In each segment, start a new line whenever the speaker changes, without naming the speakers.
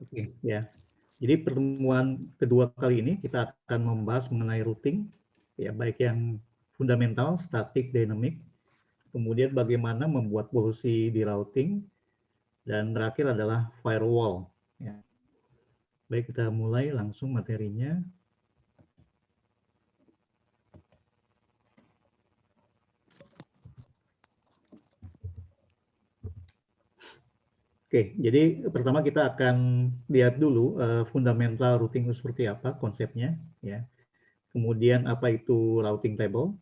Oke, ya. Jadi pertemuan kedua kali ini kita akan membahas mengenai routing, ya, baik yang fundamental, static, dynamic, kemudian bagaimana membuat polusi di routing, dan terakhir adalah firewall. Ya. Baik, kita mulai langsung materinya. Oke, jadi pertama kita akan lihat dulu fundamental routing itu seperti apa konsepnya, ya. Kemudian apa itu routing table,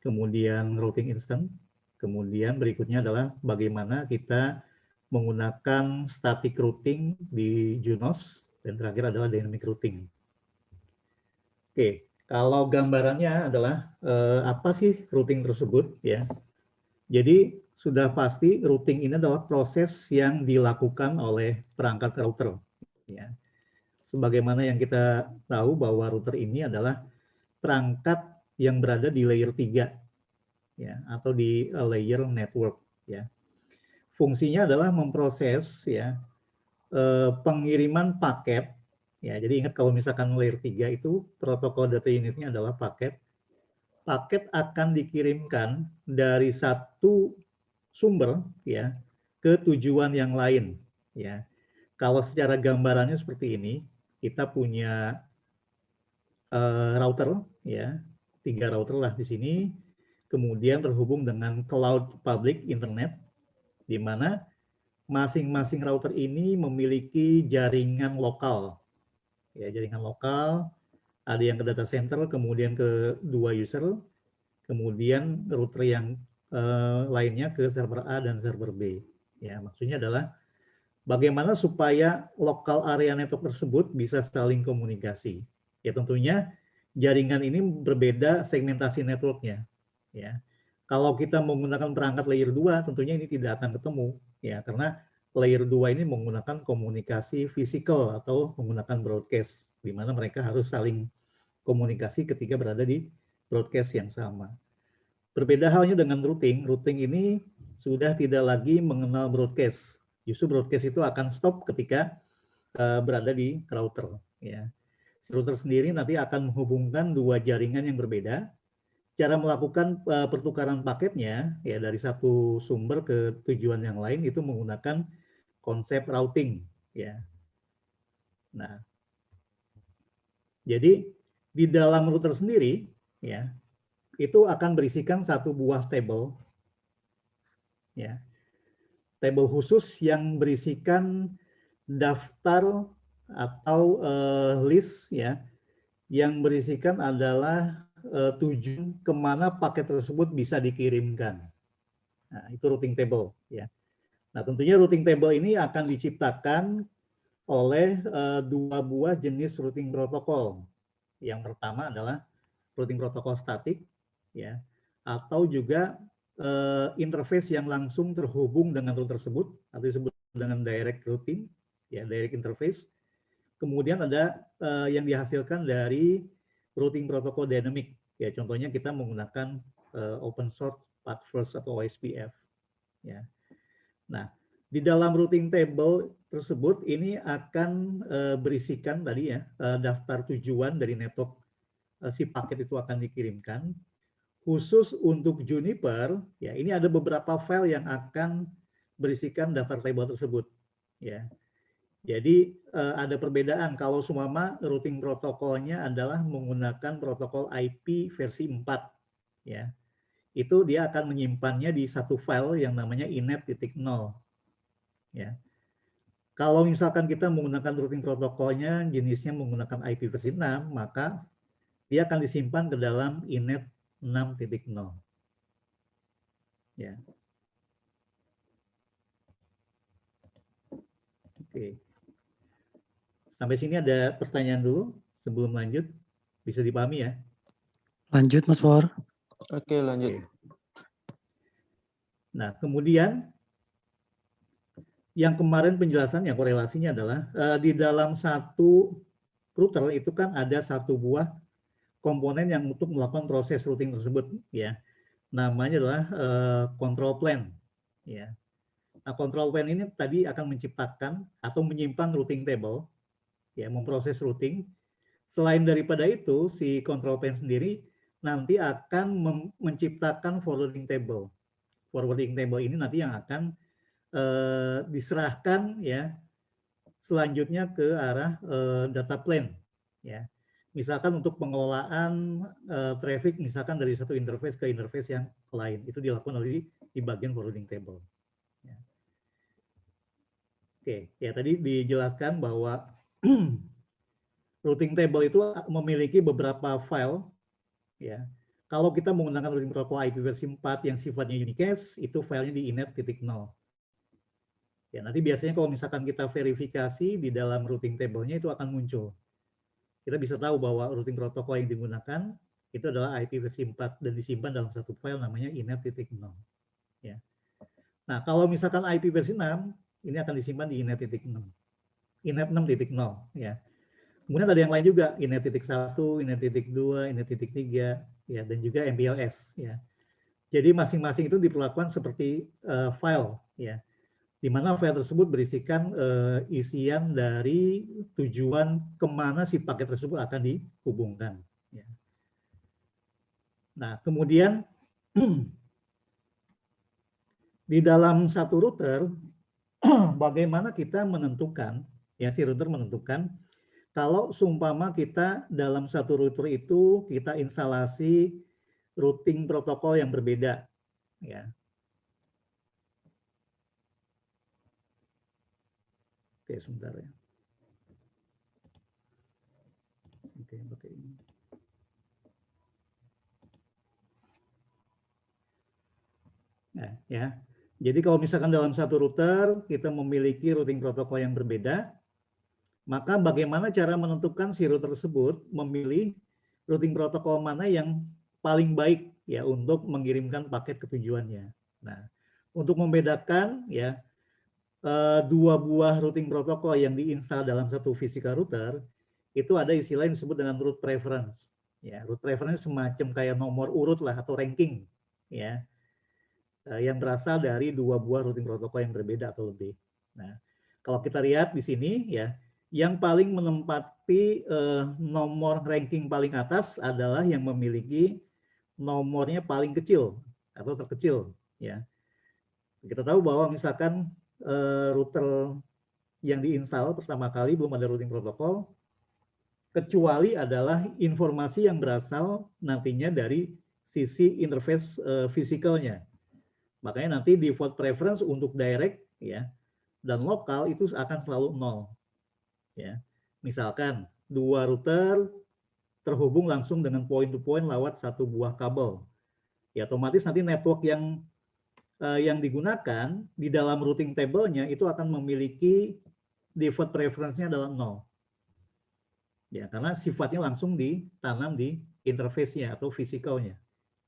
kemudian routing instant, kemudian berikutnya adalah bagaimana kita menggunakan static routing di Junos, dan terakhir adalah dynamic routing. Oke, kalau gambarannya adalah apa sih routing tersebut, ya. Jadi sudah pasti routing ini adalah proses yang dilakukan oleh perangkat router, ya. Sebagaimana yang kita tahu bahwa router ini adalah perangkat yang berada di layer 3, ya, atau di layer network, ya. Fungsinya adalah memproses, ya, pengiriman paket, ya. Jadi ingat kalau misalkan layer 3 itu protokol data unitnya adalah paket. Paket akan dikirimkan dari satu sumber, ya, ke tujuan yang lain, ya. Kalau secara gambarannya seperti ini, kita punya router, ya, 3 router lah di sini, kemudian terhubung dengan cloud public internet, di mana masing-masing router ini memiliki jaringan lokal, ya, jaringan lokal, ada yang ke data center, kemudian ke 2 user, kemudian router yang lainnya ke server A dan server B. Ya, maksudnya adalah bagaimana supaya lokal area network tersebut bisa saling komunikasi. Ya, tentunya jaringan ini berbeda segmentasi networknya. Ya, kalau kita menggunakan perangkat layer 2, tentunya ini tidak akan ketemu, ya, karena layer 2 ini menggunakan komunikasi fisikal atau menggunakan broadcast, di mana mereka harus saling komunikasi ketika berada di broadcast yang sama. Berbeda halnya dengan routing. Routing ini sudah tidak lagi mengenal broadcast. Justru broadcast itu akan stop ketika berada di router. Ya. Si router sendiri nanti akan menghubungkan dua jaringan yang berbeda. Cara melakukan pertukaran paketnya, ya, dari satu sumber ke tujuan yang lain itu menggunakan konsep routing. Ya. Nah, jadi di dalam router sendiri, ya, itu akan berisikan satu buah table, ya, table khusus yang berisikan daftar atau list, ya, yang berisikan adalah tujuan kemana paket tersebut bisa dikirimkan. Nah, itu routing table, ya. Nah, tentunya routing table ini akan diciptakan oleh dua buah jenis routing protokol. Yang pertama adalah routing protokol statik, ya, atau juga interface yang langsung terhubung dengan router tersebut, atau disebut dengan direct routing, ya, direct interface. Kemudian ada yang dihasilkan dari routing protokol dynamic, ya, contohnya kita menggunakan open source path first atau OSPF, ya. Nah, di dalam routing table tersebut ini akan berisikan tadi, ya, daftar tujuan dari network si paket itu akan dikirimkan. Khusus untuk Juniper, ya, ini ada beberapa file yang akan berisikan daftar table tersebut, ya. Jadi ada perbedaan kalau sumama routing protokolnya adalah menggunakan protokol IP versi 4, ya. Itu dia akan menyimpannya di satu file yang namanya inet.0, ya. Kalau misalkan kita menggunakan routing protokolnya jenisnya menggunakan IP versi 6, maka dia akan disimpan ke dalam inet 6.0. Ya. Oke. Sampai sini ada pertanyaan dulu sebelum lanjut. Bisa dipahami, ya?
Lanjut, Mas Por.
Oke, lanjut.
Oke. Nah, kemudian yang kemarin penjelasannya korelasinya adalah di dalam satu router itu kan ada satu buah komponen yang untuk melakukan proses routing tersebut, ya. Namanya adalah control plane, ya. Nah, control plane ini tadi akan menciptakan atau menyimpan routing table, ya, memproses routing. Selain daripada itu, si control plane sendiri nanti akan menciptakan forwarding table. Forwarding table ini nanti yang akan diserahkan, ya, selanjutnya ke arah data plane, ya. Misalkan untuk pengelolaan traffic, misalkan dari satu interface ke interface yang lain, itu dilakukan oleh di bagian forwarding table. Ya. Oke, ya tadi dijelaskan bahwa routing table itu memiliki beberapa file, ya. Kalau kita menggunakan routing protocol IP versi 4 yang sifatnya unicast, itu filenya di inet.0. Ya, nanti biasanya kalau misalkan kita verifikasi di dalam routing table-nya itu akan muncul. Kita bisa tahu bahwa routing protokol yang digunakan itu adalah IP versi 4 dan disimpan dalam satu file namanya inet.0. Ya. Nah, kalau misalkan IP versi 6, ini akan disimpan di inet.6. Inet6.0, ya. Kemudian ada yang lain juga, inet.1, inet.2, inet.3, ya, dan juga MPLS, ya. Jadi masing-masing itu diperlakukan seperti file, ya, di mana file tersebut berisikan isian dari tujuan kemana si paket tersebut akan dihubungkan. Ya. Nah, kemudian di dalam satu router, bagaimana kita menentukan, ya, si router menentukan kalau seumpama kita dalam satu router itu kita instalasi routing protokol yang berbeda, ya. Oke, sebentar ya. Oke, pakai ini. Nah, ya. Jadi kalau misalkan dalam satu router kita memiliki routing protokol yang berbeda, maka bagaimana cara menentukan si router tersebut memilih routing protokol mana yang paling baik, ya, untuk mengirimkan paket ke tujuannya. Nah, untuk membedakan, ya, dua buah routing protokol yang diinstal dalam satu physical router, itu ada istilah yang disebut dengan route preference. Ya, route preference semacam kayak nomor urut lah atau ranking, ya, yang berasal dari dua buah routing protokol yang berbeda atau lebih. Nah, kalau kita lihat di sini, ya, yang paling menempati nomor ranking paling atas adalah yang memiliki nomornya paling kecil atau terkecil, ya. Kita tahu bahwa misalkan router yang diinstal pertama kali belum ada routing protokol, kecuali adalah informasi yang berasal nantinya dari sisi interface fisikalnya. Makanya nanti default preference untuk direct, ya, dan lokal itu akan selalu 0. Ya. Misalkan dua router terhubung langsung dengan point to point lewat satu buah kabel. Ya, otomatis nanti network yang digunakan di dalam routing table-nya itu akan memiliki default preference-nya adalah 0. Ya, karena sifatnya langsung ditanam di interface-nya atau fisikalnya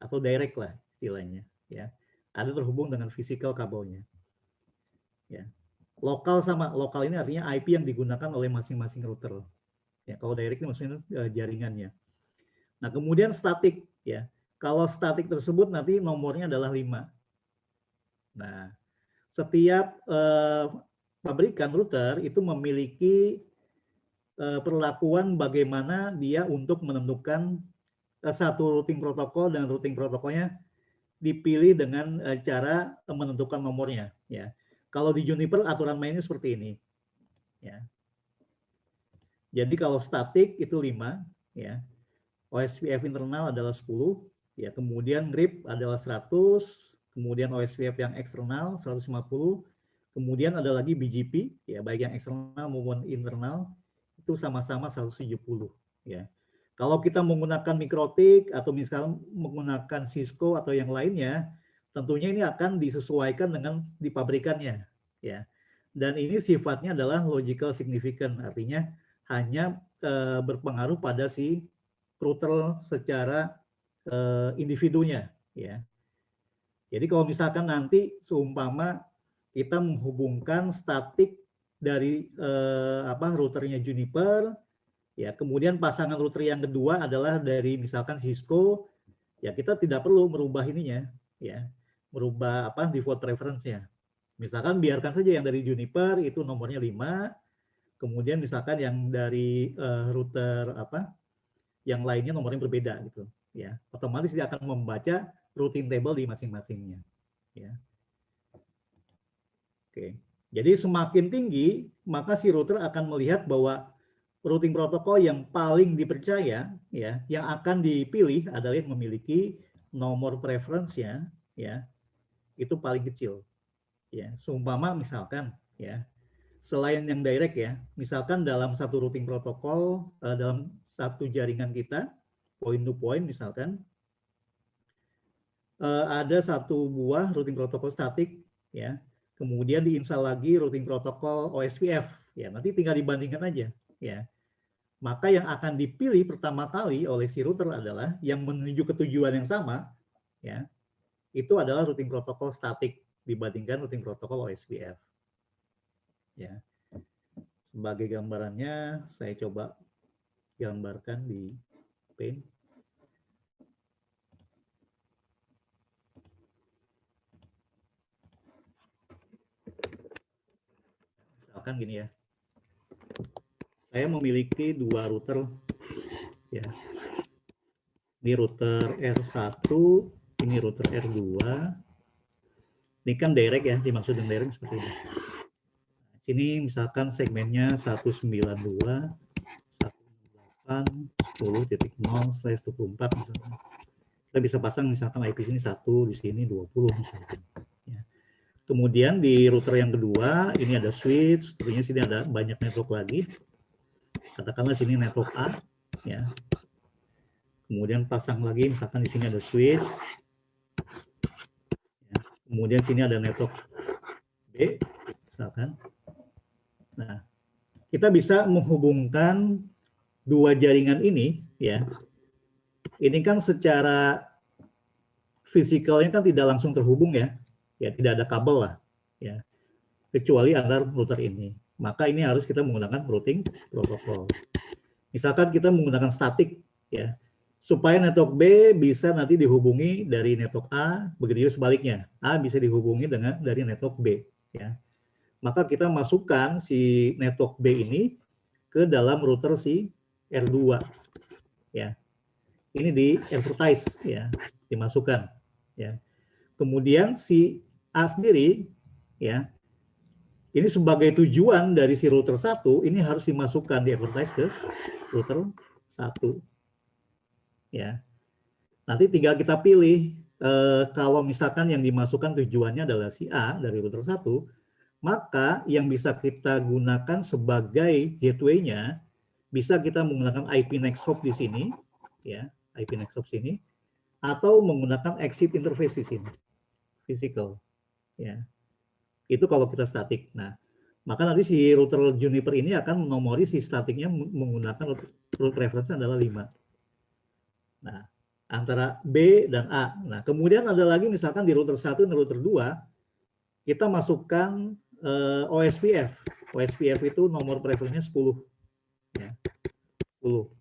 atau direct lah istilahnya, ya. Ada terhubung dengan fisikal kabelnya. Ya. Lokal sama lokal ini artinya IP yang digunakan oleh masing-masing router. Ya, kalau direct ini maksudnya jaringannya. Nah, kemudian statik, ya. Kalau statik tersebut nanti nomornya adalah 5. Nah, setiap pabrikan router itu memiliki perlakuan bagaimana dia untuk menentukan satu routing protokol, dan routing protokolnya dipilih dengan cara menentukan nomornya, ya. Kalau di Juniper aturan mainnya seperti ini, ya. Jadi kalau statik itu 5, ya. OSPF internal adalah 10, ya. Kemudian RIP adalah 100, kemudian OSPF yang eksternal 150, kemudian ada lagi BGP, ya, baik yang eksternal maupun internal itu sama-sama 170, ya. Kalau kita menggunakan Mikrotik atau misalnya menggunakan Cisco atau yang lainnya, tentunya ini akan disesuaikan dengan di pabrikannya, ya. Dan ini sifatnya adalah logical significant, artinya hanya berpengaruh pada si router secara individunya, ya. Jadi kalau misalkan nanti seumpama kita menghubungkan statik dari routernya Juniper, ya, kemudian pasangan router yang kedua adalah dari misalkan Cisco, ya, kita tidak perlu merubah ininya, ya, merubah default preference-nya, Misalkan biarkan saja yang dari Juniper itu nomornya 5, kemudian misalkan yang dari router yang lainnya nomornya berbeda gitu ya. Otomatis dia akan membaca routing table di masing-masingnya ya. Oke. Jadi semakin tinggi, maka si router akan melihat bahwa routing protokol yang paling dipercaya ya, yang akan dipilih adalah yang memiliki nomor preference-nya ya, itu paling kecil. Ya, seumpama misalkan ya, selain yang direct ya, misalkan dalam satu routing protokol dalam satu jaringan kita point to point misalkan ada satu buah routing protokol statik ya, kemudian diinstal lagi routing protokol OSPF ya, nanti tinggal dibandingkan aja ya. Maka yang akan dipilih pertama kali oleh si router adalah yang menuju ke tujuan yang sama ya, itu adalah routing protokol statik dibandingkan routing protokol OSPF ya. Sebagai gambarannya saya coba gambarkan di Paint. Misalkan gini ya, saya memiliki dua router ya. Ini router R1, ini router R2. Ini kan direct ya, dimaksud yang direct seperti ini. Sini misalkan segmennya 192, 168.10.0/24 misalkan. Kita bisa pasang misalkan IP sini 1, di sini 20 misalkan. Ya. Kemudian di router yang kedua, ini ada switch, tentunya sini ada banyak network lagi. Katakanlah sini network A, ya. Kemudian pasang lagi, misalkan di sini ada switch. Ya. Kemudian sini ada network B, misalkan. Nah, kita bisa menghubungkan dua jaringan ini, ya. Ini kan secara fisikalnya kan tidak langsung terhubung ya, tidak ada kabel lah, ya, kecuali antar router ini. Maka ini harus kita menggunakan routing protokol. Misalkan kita menggunakan statik, ya, supaya network B bisa nanti dihubungi dari network A, begitu juga sebaliknya, A bisa dihubungi dari network B, ya. Maka kita masukkan si network B ini ke dalam router si R2, ya. Ini di advertise, ya, dimasukkan, ya. Kemudian si A sendiri, ya, ini sebagai tujuan dari si router 1, ini harus dimasukkan di advertise ke router 1. Ya. Nanti tinggal kita pilih, kalau misalkan yang dimasukkan tujuannya adalah si A dari router 1, maka yang bisa kita gunakan sebagai gateway-nya, bisa kita menggunakan IP next hop di sini, ya, IP next hop sini, atau menggunakan exit interface di sini, physical, ya. Itu kalau kita statik. Nah, maka nanti si router Juniper ini akan menomori si statiknya menggunakan route reference adalah 5. Nah, antara B dan A. Nah, kemudian ada lagi misalkan di router 1 dan router 2, kita masukkan OSPF. OSPF itu nomor preferensinya 10. Ya, 10.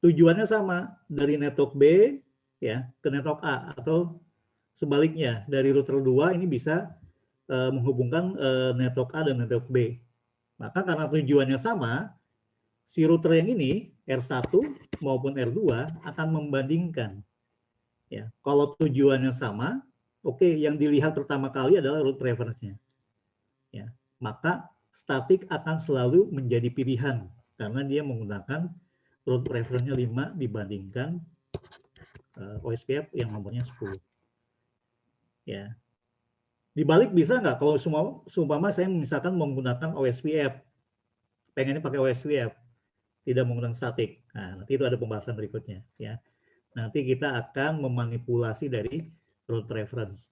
Tujuannya sama, dari network B ya ke network A, atau sebaliknya dari router 2 ini bisa menghubungkan network A dan network B. Maka karena tujuannya sama, si router yang ini R1 maupun R2 akan membandingkan. Ya, kalau tujuannya sama, oke, yang dilihat pertama kali adalah route reference-nya. Ya, maka statik akan selalu menjadi pilihan karena dia menggunakan route reference-nya 5 dibandingkan OSPF yang nomornya 10. Ya. Dibalik bisa nggak kalau seumpama saya misalkan menggunakan OSPF, pengennya pakai OSPF, tidak menggunakan statik. Nah, nanti itu ada pembahasan berikutnya, ya. Nanti kita akan memanipulasi dari route reference.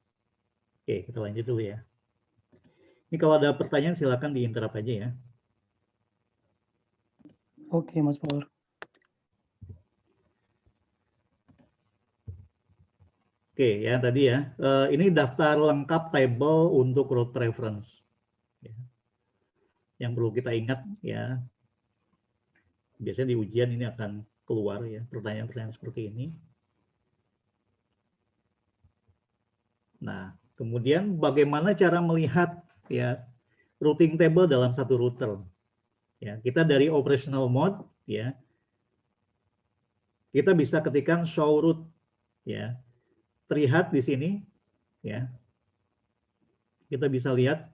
Oke, kita lanjut dulu ya. Ini kalau ada pertanyaan silakan diinterrupt aja ya.
Oke, Mas Pur.
Oke, ya tadi ya. Ini daftar lengkap table untuk route reference. Ya. Yang perlu kita ingat ya. Biasanya di ujian ini akan keluar ya pertanyaan-pertanyaan seperti ini. Nah, Kemudian bagaimana cara melihat ya routing table dalam satu router. Ya, kita dari operational mode ya. Kita bisa ketikkan show route ya. Terlihat di sini ya. Kita bisa lihat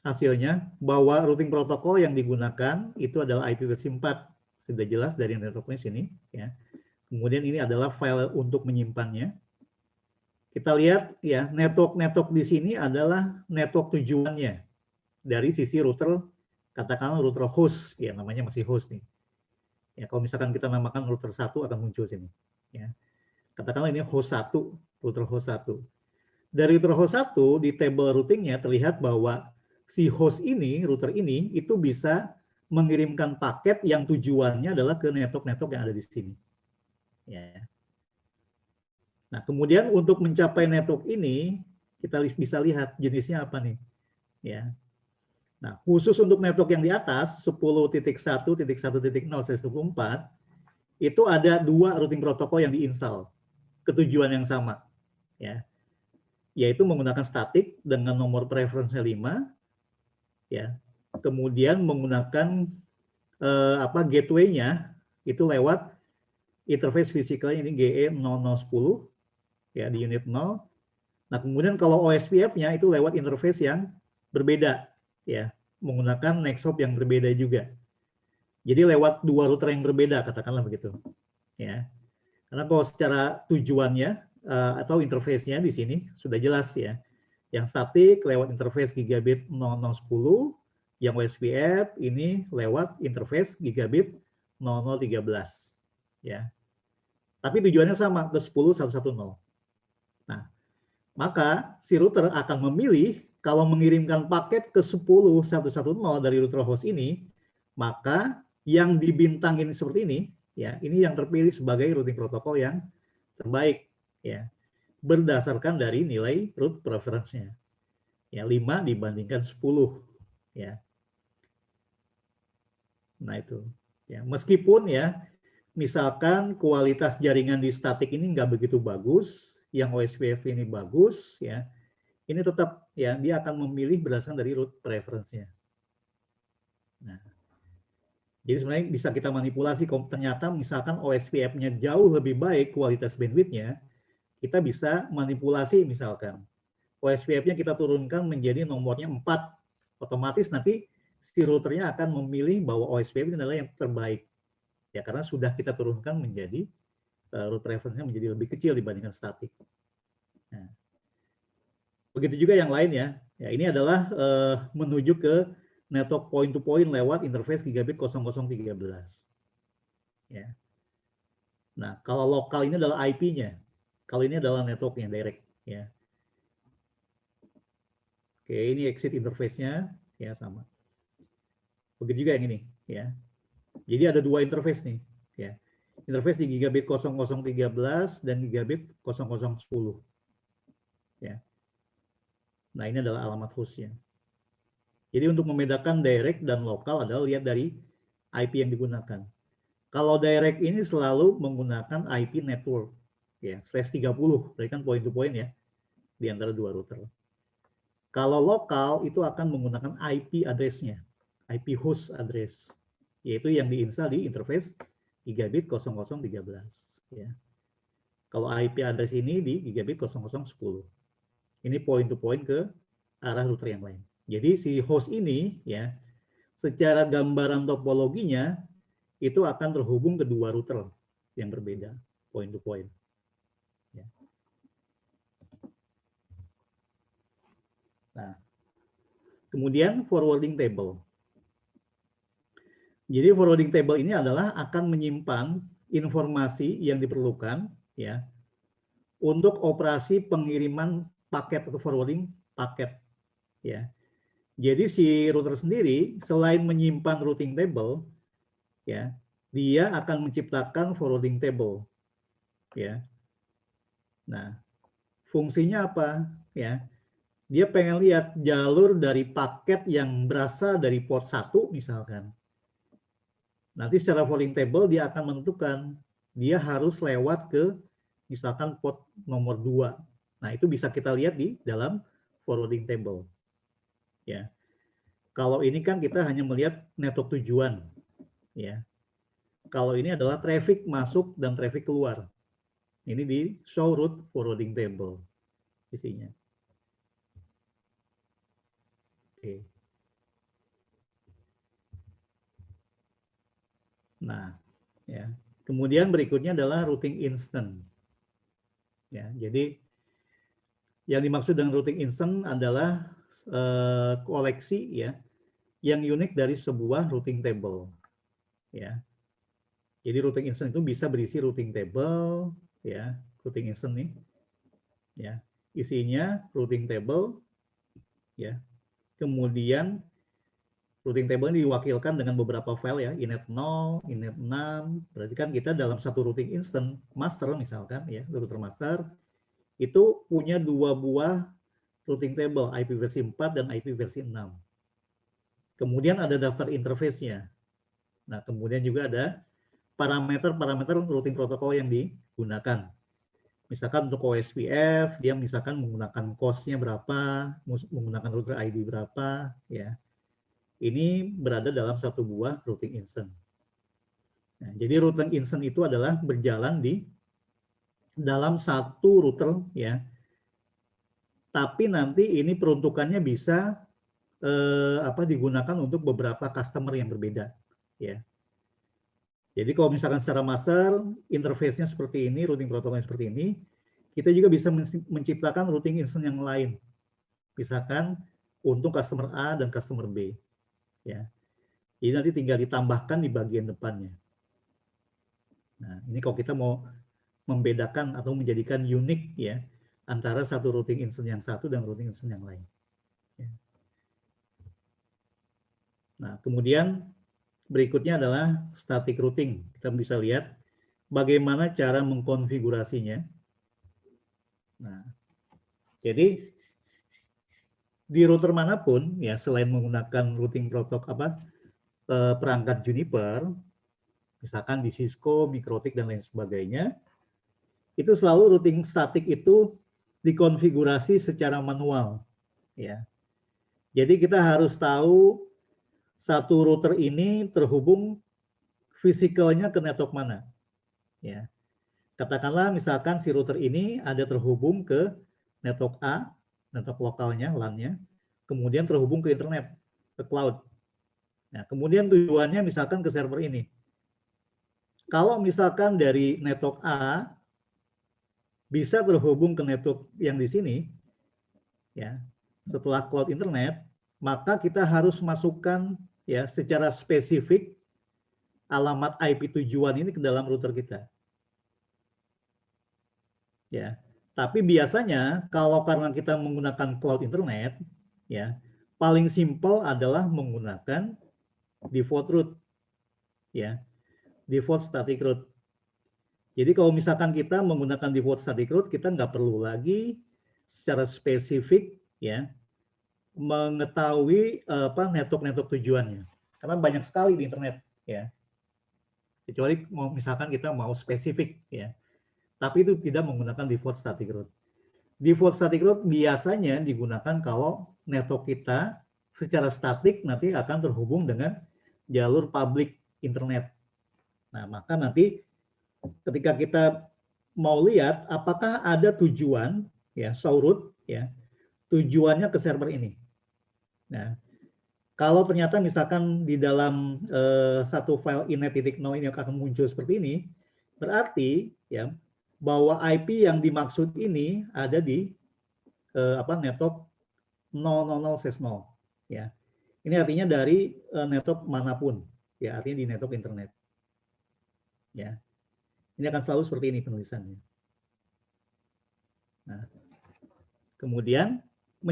hasilnya bahwa routing protokol yang digunakan itu adalah IP versi 4. Sudah jelas dari networknya sini ya. Kemudian ini adalah file untuk menyimpannya. Kita lihat ya, network di sini adalah network tujuannya dari sisi router, katakanlah router host, ya namanya masih host nih. Ya, kalau misalkan kita namakan router 1 akan muncul sini. Ya. Katakanlah ini host 1, router host 1. Dari router host 1 di table routingnya terlihat bahwa si host ini, router ini, itu bisa mengirimkan paket yang tujuannya adalah ke network-network yang ada di sini. Ya. Nah, kemudian untuk mencapai network ini, kita bisa lihat jenisnya apa nih. Ya. Nah, khusus untuk network yang di atas, 10.1.1.0/24, itu ada 2 routing protokol yang diinstal ke tujuan yang sama. Ya. Yaitu menggunakan static dengan nomor preference 5, ya. Kemudian menggunakan gateway-nya itu lewat interface fisikal ini GE0010 ya di unit 0. Nah, kemudian kalau OSPF-nya itu lewat interface yang berbeda ya, menggunakan next hop yang berbeda juga. Jadi lewat 2 router yang berbeda, katakanlah begitu. Ya. Karena kalau secara tujuannya atau interface-nya di sini sudah jelas ya. Yang statik lewat interface gigabit 0010, yang OSPF ini lewat interface gigabit 0013 ya. Tapi tujuannya sama ke 10.1.1.0. Nah, maka si router akan memilih kalau mengirimkan paket ke 10.1.1.0 dari router host ini, maka yang dibintangin seperti ini, ya, ini yang terpilih sebagai routing protokol yang terbaik, ya, berdasarkan dari nilai route preference-nya. Ya, 5 dibandingkan 10, ya. Nah itu, ya, meskipun ya, misalkan kualitas jaringan di statik ini nggak begitu bagus, yang OSPF ini bagus, ya, ini tetap ya dia akan memilih berdasarkan dari route preference-nya. Nah, jadi sebenarnya bisa kita manipulasi kalau ternyata misalkan OSPF-nya jauh lebih baik kualitas bandwidth-nya, kita bisa manipulasi misalkan OSPF-nya kita turunkan menjadi nomornya 4, otomatis nanti si routernya akan memilih bahwa OSPF ini adalah yang terbaik. Ya karena sudah kita turunkan menjadi route preference-nya menjadi lebih kecil dibandingkan statik. Nah, begitu juga yang lain ya. Ya ini adalah menuju ke network point to point lewat interface gigabit 0013. Ya. Nah, kalau lokal ini adalah IP-nya. Kalau ini adalah networknya direct ya. Oke, ini exit interface-nya ya sama. Begitu juga yang ini ya. Jadi ada 2 interface nih ya. Interface di gigabit 0013 dan gigabit 0010. Ya. Nah, ini adalah alamat hostnya. Jadi untuk membedakan direct dan lokal adalah lihat dari IP yang digunakan. Kalau direct ini selalu menggunakan IP network ya, /30, berarti kan point to point ya di antara 2 router. Kalau lokal itu akan menggunakan IP address-nya, IP host address, yaitu yang diinstal di interface gigabit 0013 ya. Kalau IP address ini di gigabit 0010. Ini point to point ke arah router yang lain. Jadi si host ini ya secara gambaran topologinya itu akan terhubung ke 2 router yang berbeda point to point. Ya. Nah, kemudian forwarding table. Jadi forwarding table ini adalah akan menyimpan informasi yang diperlukan ya untuk operasi pengiriman paket atau forwarding paket ya. Jadi si router sendiri selain menyimpan routing table ya, dia akan menciptakan forwarding table ya. Nah, fungsinya apa ya? Dia pengen lihat jalur dari paket yang berasal dari port 1 misalkan. Nanti secara forwarding table dia akan menentukan dia harus lewat ke misalkan port nomor 2 Nah, itu bisa kita lihat di dalam forwarding table. Ya. Kalau ini kan kita hanya melihat network tujuan, ya. Kalau ini adalah traffic masuk dan traffic keluar. Ini di show route forwarding table isinya. Oke. Nah, ya. Kemudian berikutnya adalah routing instant. Ya, jadi yang dimaksud dengan routing instant adalah koleksi ya yang unik dari sebuah routing table. Ya. Jadi routing instant itu bisa berisi routing table, ya, routing instant nih, ya, isinya routing table, ya. Kemudian routing table ini diwakilkan dengan beberapa file ya, inet 0, inet 6. Berarti kan kita dalam satu routing instant master misalkan ya, router master itu punya 2 buah routing table, IP versi 4 dan IP versi 6. Kemudian ada daftar interface-nya. Nah, kemudian juga ada parameter-parameter routing protokol yang digunakan. Misalkan untuk OSPF, dia misalkan menggunakan cost-nya berapa, menggunakan router ID berapa, ya. Ini berada dalam satu buah routing instant. Nah, jadi routing instant itu adalah berjalan di dalam satu router, ya. Tapi nanti ini peruntukannya bisa digunakan untuk beberapa customer yang berbeda, ya. Jadi kalau misalkan secara master, interface-nya seperti ini, routing protokolnya seperti ini, kita juga bisa menciptakan routing instant yang lain. Misalkan untuk customer A dan customer B. Ya. Jadi nanti tinggal ditambahkan di bagian depannya. Nah, ini kalau kita mau membedakan atau menjadikan unik ya antara satu routing instant yang satu dan routing instant yang lain. Ya. Nah, kemudian berikutnya adalah static routing. Kita bisa lihat bagaimana cara mengkonfigurasinya. Nah, jadi di router manapun ya selain menggunakan routing protokol perangkat Juniper, misalkan di Cisco, Mikrotik dan lain sebagainya, itu selalu routing static itu dikonfigurasi secara manual, ya. Jadi kita harus tahu satu router ini terhubung fisikalnya ke network mana, ya. Katakanlah misalkan si router ini ada terhubung ke network A, network lokalnya, LAN-nya, kemudian terhubung ke internet, ke cloud. Nah, kemudian tujuannya misalkan ke server ini. Kalau misalkan dari network A bisa terhubung ke network yang di sini, ya, setelah cloud internet, maka kita harus masukkan ya secara spesifik alamat IP tujuan ini ke dalam router kita. Ya, tapi biasanya kalau karena kita menggunakan cloud internet, ya, paling simpel adalah menggunakan default route, ya, default static route. Jadi kalau misalkan kita menggunakan default static route, kita nggak perlu lagi secara spesifik, ya, mengetahui network tujuannya, karena banyak sekali di internet, ya. Kecuali misalkan kita mau spesifik, ya. Tapi itu tidak menggunakan default static route. Default static route biasanya digunakan kalau network kita secara statik nanti akan terhubung dengan jalur public internet. Nah, maka nanti ketika kita mau lihat apakah ada tujuan ya show route ya tujuannya ke server ini. Nah, kalau ternyata misalkan di dalam satu file inet.0 ini akan muncul seperti ini, berarti ya bahwa IP yang dimaksud ini ada di network 000/0 ya. Ini artinya dari network manapun ya, artinya di network internet. Ya. Ini akan selalu seperti ini penulisannya. Nah, kemudian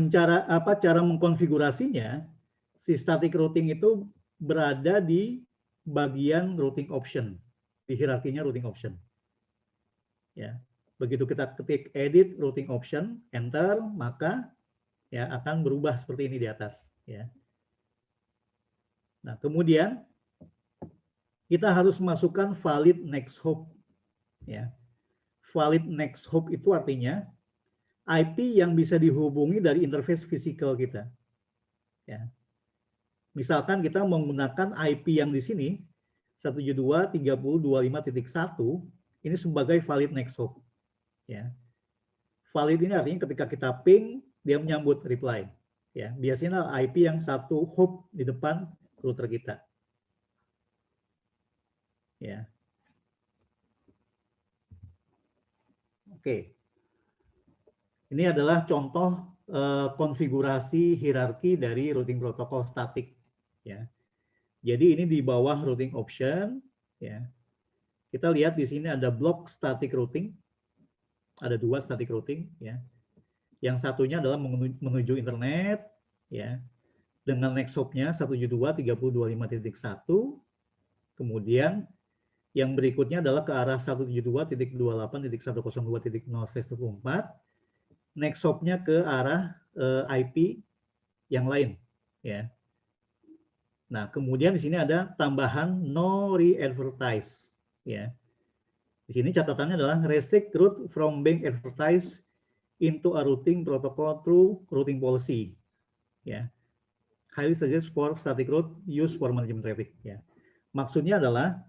cara mengkonfigurasinya, si static routing itu berada di bagian routing option, di hierarkinya routing option. Ya, begitu kita ketik edit routing option, enter, maka ya akan berubah seperti ini di atas. Ya. Nah, kemudian kita harus masukkan valid next hop. Ya. Valid next hop itu artinya IP yang bisa dihubungi dari interface fisikal kita. Ya. Misalkan kita menggunakan IP yang di sini 172.30.25.1 ini sebagai valid next hop. Ya. Valid ini artinya ketika kita ping dia menyambut reply. Ya, biasanya IP yang satu hop di depan router kita. Ya. Oke. Ini adalah contoh konfigurasi hierarki dari routing protokol statik. Ya. Jadi ini di bawah routing option. Ya. Kita lihat di sini ada blok static routing. Ada 2 static routing. Ya. Yang satunya adalah menuju internet. Ya. Dengan next hop-nya 172.30.25.1. Kemudian yang berikutnya adalah ke arah 172.28.102.0/24. Next hop-nya ke arah IP yang lain, ya. Nah, kemudian di sini ada tambahan no re-advertise, ya. Di sini catatannya adalah restrict route from being advertised into a routing protocol through routing policy, ya. Highly suggest for static route use for management traffic, ya. Maksudnya adalah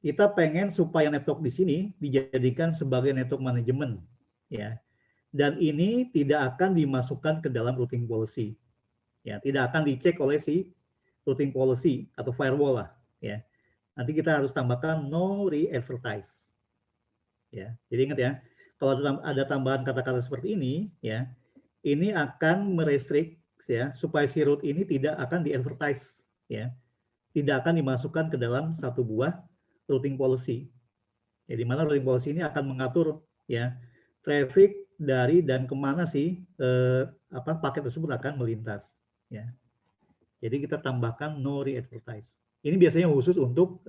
kita pengen supaya network di sini dijadikan sebagai network manajemen, ya. Dan ini tidak akan dimasukkan ke dalam routing policy. Ya, tidak akan dicek oleh si routing policy atau firewall lah, ya. Nanti kita harus tambahkan no re-advertise. Ya, jadi ingat ya, kalau ada tambahan kata-kata seperti ini, ya, ini akan merestrict ya supaya si route ini tidak akan di-advertise, ya. Tidak akan dimasukkan ke dalam satu buah routing policy. Ya, di mana routing policy ini akan mengatur ya traffic dari dan kemana sih paket tersebut akan melintas. Ya. Jadi kita tambahkan no re-advertise. Ini biasanya khusus untuk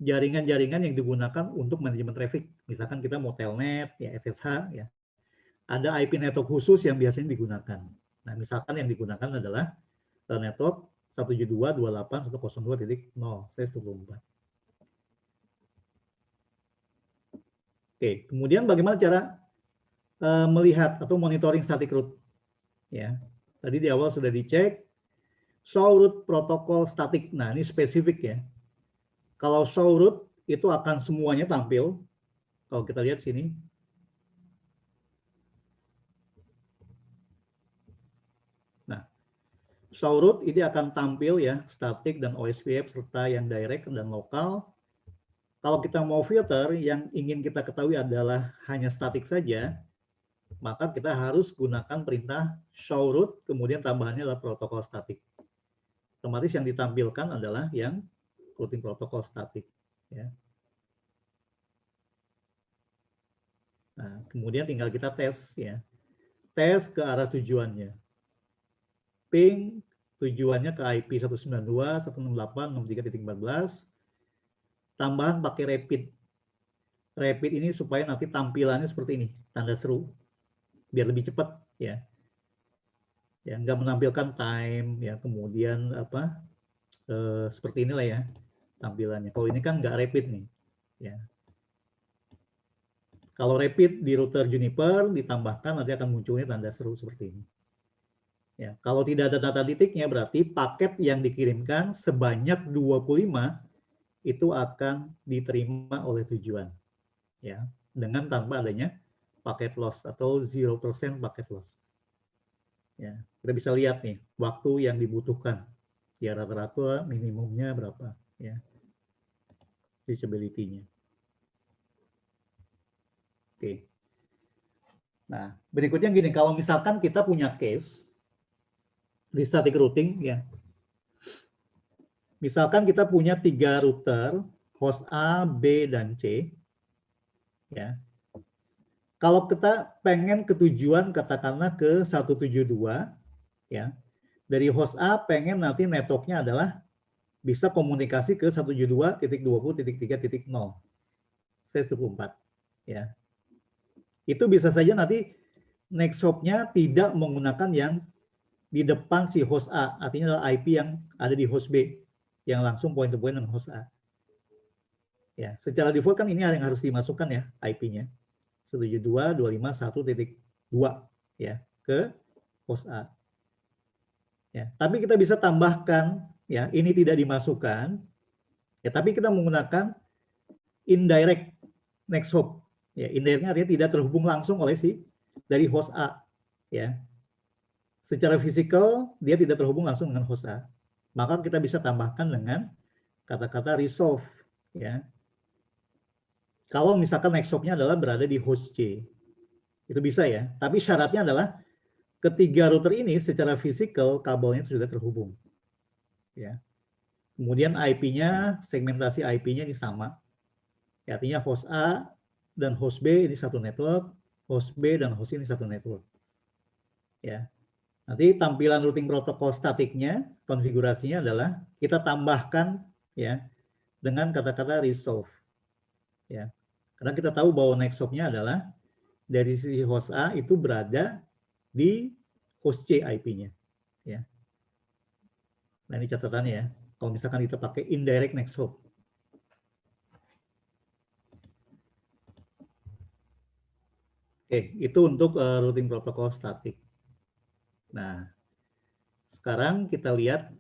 jaringan-jaringan yang digunakan untuk manajemen traffic. Misalkan kita mau telnet, ya SSH, ya. Ada IP network khusus yang biasanya digunakan. Nah, misalkan yang digunakan adalah network 172.28.102.0/24. Oke, kemudian bagaimana cara melihat atau monitoring static route? Ya, tadi di awal sudah dicek show route protokol static. Nah, ini spesifik ya. Kalau show route itu akan semuanya tampil. Kalau kita lihat sini. Nah, show route ini akan tampil ya, static dan OSPF serta yang direct dan lokal. Kalau kita mau filter, yang ingin kita ketahui adalah hanya statik saja, maka kita harus gunakan perintah show route, kemudian tambahannya adalah protokol statik. Otomatis yang ditampilkan adalah yang routing protokol statik. Ya. Nah, kemudian tinggal kita tes, ya. Tes ke arah tujuannya. Ping tujuannya ke IP 192.168.63.14. Tambahan pakai rapid. Rapid ini supaya nanti tampilannya seperti ini, tanda seru, biar lebih cepat, ya. Ya, nggak menampilkan time, ya, kemudian seperti inilah ya tampilannya. Kalau ini kan nggak rapid nih, ya. Kalau rapid di router Juniper ditambahkan nanti akan munculnya tanda seru seperti ini. Ya, kalau tidak ada data titiknya berarti paket yang dikirimkan sebanyak 25 itu akan diterima oleh tujuan. Ya, dengan tanpa adanya paket loss atau 0% paket loss. Ya, kita bisa lihat nih waktu yang dibutuhkan. Ya, rata-rata minimumnya berapa, ya. Reachability-nya. Oke. Nah, berikutnya gini, kalau misalkan kita punya case di static routing, ya. Misalkan kita punya 3 router, host A, B, dan C, ya. Kalau kita pengen ke tujuan katakanlah ke 172, ya. Dari host A pengen nanti networknya adalah bisa komunikasi ke 172.20.3.0. 124, ya. Itu bisa saja nanti next hop-nya tidak menggunakan yang di depan si host A, artinya adalah IP yang ada di host B, yang langsung point to point dengan host A. Ya, secara default kan ini yang harus dimasukkan ya IP-nya. 172.168.1.2 ya ke host A. Ya, tapi kita bisa tambahkan ya, ini tidak dimasukkan ya, tapi kita menggunakan indirect next hop. Ya, indirectnya artinya tidak terhubung langsung oleh dari host A ya. Secara fisikal dia tidak terhubung langsung dengan host A. Maka kita bisa tambahkan dengan kata-kata resolve ya. Kalau misalkan next hop-nya adalah berada di host C. Itu bisa ya. Tapi syaratnya adalah ketiga router ini secara fisikal kabelnya sudah terhubung. Ya. Kemudian IP-nya, segmentasi IP-nya ini sama. Ya, artinya host A dan host B ini satu network, host B dan host ini satu network. Ya. Nanti tampilan routing protokol statiknya, konfigurasinya adalah kita tambahkan ya dengan kata-kata resolve. Ya. Karena kita tahu bahwa next hop-nya adalah dari sisi host A itu berada di host C IP-nya. Ya. Nah, ini catatannya ya. Kalau misalkan kita pakai indirect next hop. Oke, itu untuk routing protokol statik. Nah, sekarang kita lihat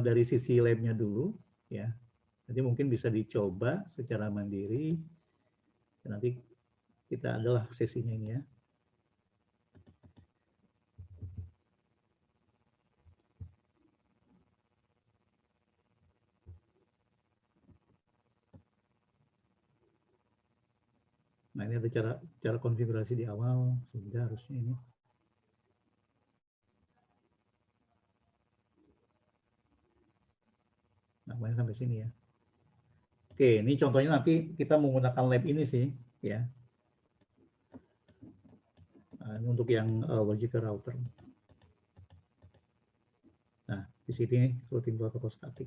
dari sisi lab-nya dulu ya. Nanti mungkin bisa dicoba secara mandiri. Nanti kita adalah sesinya ini ya. Nah, ini ada cara konfigurasi di awal, sudah harusnya ini. Nah, main sampai sini ya. Oke, ini contohnya nanti kita menggunakan lab ini sih, ya. Nah, ini untuk yang logical router. Nah, di sini routing protokol statik.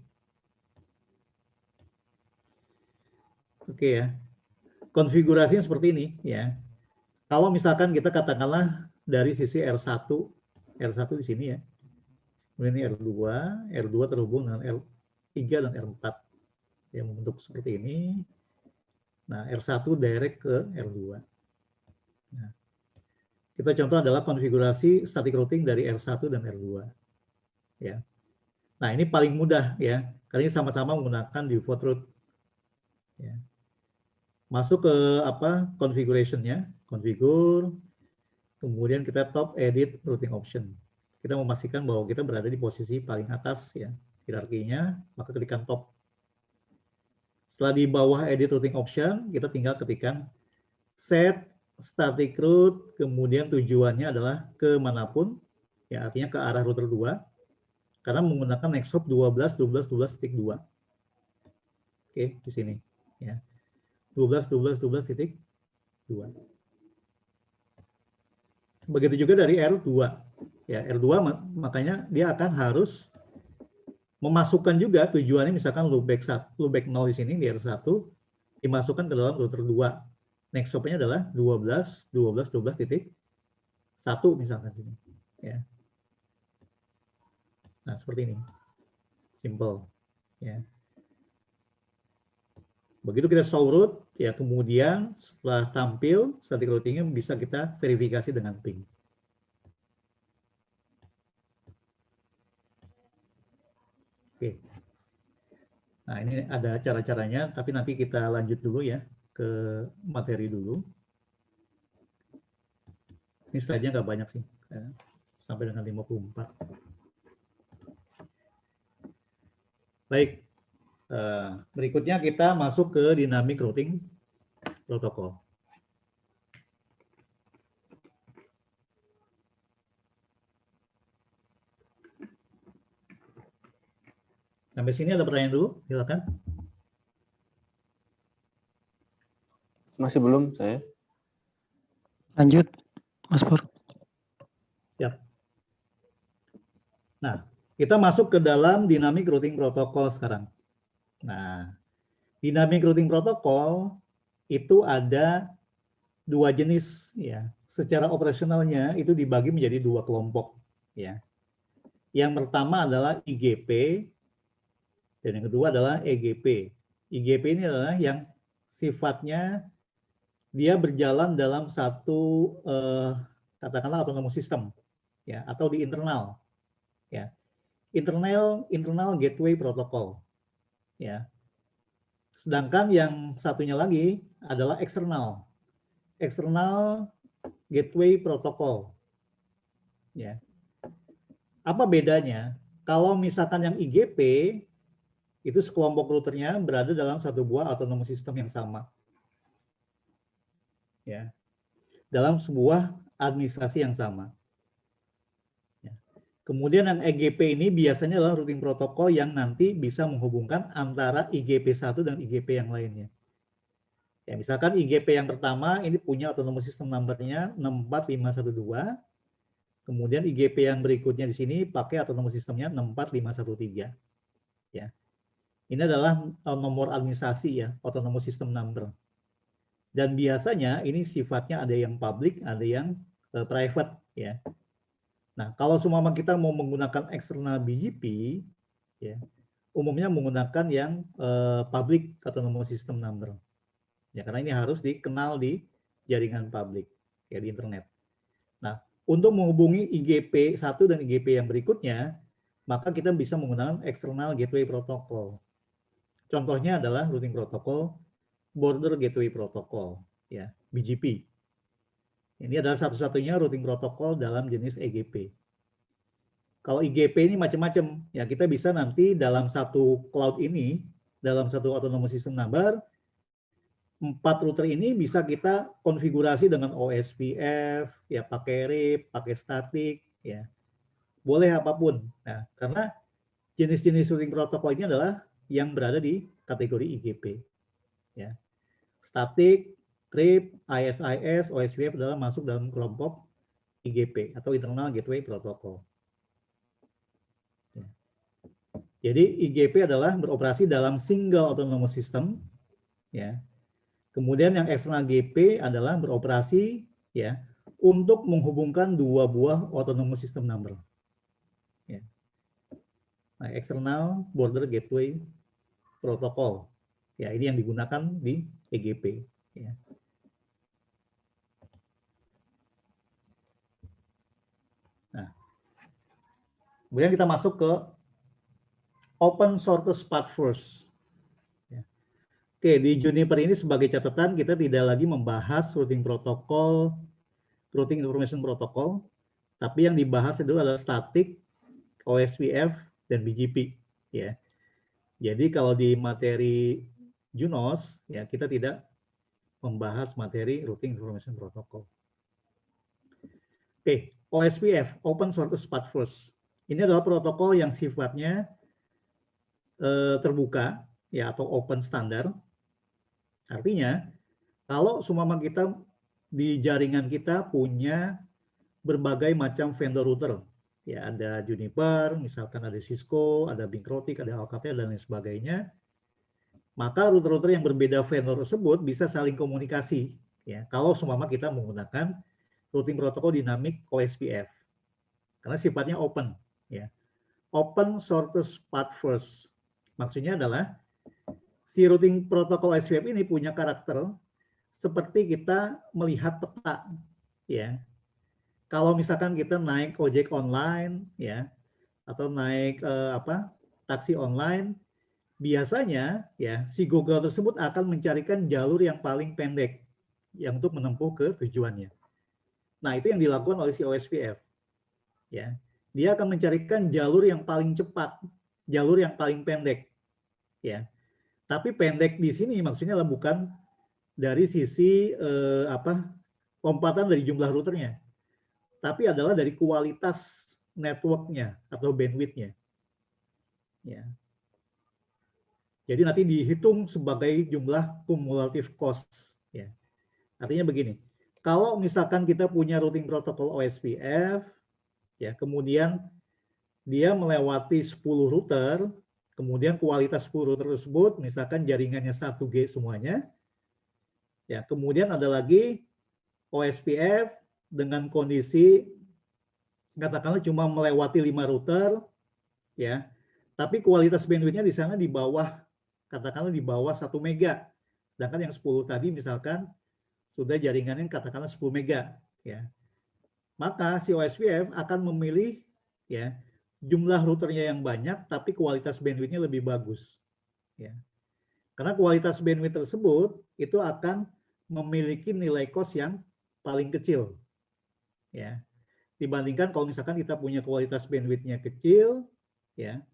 Oke ya. Konfigurasinya seperti ini ya. Kalau misalkan kita katakanlah dari sisi R1 di sini ya. Kemudian ini R2 terhubung dengan R3 dan R4. Yang membentuk seperti ini. Nah, R1 direct ke R2. Nah, kita contoh adalah konfigurasi static routing dari R1 dan R2. Ya. Nah, ini paling mudah ya. Karena ini sama-sama menggunakan default route. Ya. Masuk ke configuration-nya, configure, kemudian kita top edit routing option. Kita memastikan bahwa kita berada di posisi paling atas ya, hierarkinya, maka klikkan top. Setelah di bawah edit routing option, kita tinggal ketikkan set static route, kemudian tujuannya adalah kemanapun, ya artinya ke arah router 2, karena menggunakan next hop 12.12.12.2. Oke, di sini ya. 12.12.12.2. Begitu juga dari R2. Ya, R2 makanya dia akan harus memasukkan juga tujuannya, misalkan loopback 0 di sini di R1 dimasukkan ke dalam router 2. Next hop-nya adalah 12.12.12.1 misalkan sini. Ya. Nah, seperti ini. Simple. Ya. Begitu kita show route, ya kemudian setelah tampil static routing-nya bisa kita verifikasi dengan ping. Oke. Nah, ini ada cara-caranya, tapi nanti kita lanjut dulu ya ke materi dulu. Ini slide-nya nggak banyak sih, sampai dengan 54. Baik. Berikutnya kita masuk ke dynamic routing protokol. Sampai sini ada pertanyaan dulu, silakan.
Masih belum saya.
Lanjut, Mas Pur.
Siap. Nah, kita masuk ke dalam dynamic routing protokol sekarang. Nah, dynamic routing protokol itu ada dua jenis ya. Secara operasionalnya itu dibagi menjadi dua kelompok ya. Yang pertama adalah IGP dan yang kedua adalah EGP. IGP ini adalah yang sifatnya dia berjalan dalam satu katakanlah autonomous system, ya, atau di internal, ya, internal gateway protocol, ya. Sedangkan yang satunya lagi adalah eksternal gateway protocol, ya. Apa bedanya? Kalau misalkan yang IGP itu sekelompok routernya berada dalam satu buah autonomous system yang sama, ya, dalam sebuah administrasi yang sama. Ya. Kemudian yang EGP ini biasanya adalah routing protokol yang nanti bisa menghubungkan antara IGP 1 dan IGP yang lainnya. Ya, misalkan IGP yang pertama ini punya autonomous system number-nya 64512. Kemudian IGP yang berikutnya di sini pakai autonomous system-nya 64513. Ya. Ini adalah nomor administrasi, ya, autonomous system number. Dan biasanya ini sifatnya ada yang public, ada yang private, ya. Nah, kalau semua kita mau menggunakan eksternal BGP, ya, umumnya menggunakan yang public autonomous system number. Ya, karena ini harus dikenal di jaringan publik, ya, di internet. Nah, untuk menghubungi IGP 1 dan IGP yang berikutnya, maka kita bisa menggunakan external gateway protocol. Contohnya adalah routing protocol, border gateway protocol, ya, BGP. Ini adalah satu-satunya routing protocol dalam jenis EGP. Kalau IGP ini macam-macam, ya, kita bisa nanti dalam satu cloud ini, dalam satu autonomous system number, 4 router ini bisa kita konfigurasi dengan OSPF, ya, pakai RIP, pakai static, ya, boleh apapun. Nah, karena jenis-jenis routing protokol ini adalah yang berada di kategori IGP, ya. Static, RIP, ISIS, OSPF adalah masuk dalam kelompok IGP atau Internal Gateway Protocol. Ya. Jadi IGP adalah beroperasi dalam single autonomous system, ya. Kemudian yang eksternal GP adalah beroperasi, ya, untuk menghubungkan dua buah autonomous system number. Ya. Nah, eksternal border gateway protokol, ya, ini yang digunakan di EGP. Ya. Nah, kemudian kita masuk ke open shortest path first. Ya. Oke, di Juniper ini sebagai catatan kita tidak lagi membahas routing protokol, routing information protocol, tapi yang dibahas itu adalah static, OSPF, dan BGP. Ya. Jadi kalau di materi Junos, ya, kita tidak membahas materi routing information protocol. Oke, OSPF, Open Shortest Path First. Ini adalah protokol yang sifatnya terbuka, ya, atau open standar. Artinya, kalau seumpama kita di jaringan kita punya berbagai macam vendor router, ya, ada Juniper, misalkan ada Cisco, ada Binkrotik, ada Alcatel, dan lain sebagainya, maka router-router yang berbeda vendor tersebut bisa saling komunikasi, ya, kalau seumpama kita menggunakan routing protokol dinamik OSPF, karena sifatnya open, ya. Open shortest path first, maksudnya adalah si routing protokol OSPF ini punya karakter seperti kita melihat peta, ya. Kalau misalkan kita naik ojek online, ya, atau naik taksi online, biasanya, ya, si Google tersebut akan mencarikan jalur yang paling pendek yang untuk menempuh ke tujuannya. Nah, itu yang dilakukan oleh si OSPF. Ya, dia akan mencarikan jalur yang paling cepat, jalur yang paling pendek. Ya, tapi pendek di sini maksudnya adalah bukan dari sisi lompatan dari jumlah routernya, tapi adalah dari kualitas networknya atau bandwidth-nya. Ya. Jadi nanti dihitung sebagai jumlah cumulative cost. Ya. Artinya begini, kalau misalkan kita punya routing protokol OSPF, ya, kemudian dia melewati 10 router, kemudian kualitas 10 router tersebut, misalkan jaringannya 1G semuanya, ya, kemudian ada lagi OSPF dengan kondisi katakanlah cuma melewati 5 router, ya, tapi kualitas bandwidth-nya di sana di bawah, katakanlah di bawah 1 mega, sedangkan yang 10 tadi misalkan sudah jaringannya katakanlah 10 mega, ya. Maka si OSPF akan memilih ya jumlah routernya yang banyak tapi kualitas bandwidth-nya lebih bagus, ya. Karena kualitas bandwidth tersebut itu akan memiliki nilai cost yang paling kecil, ya. Dibandingkan kalau misalkan kita punya kualitas bandwidth-nya kecil, ya,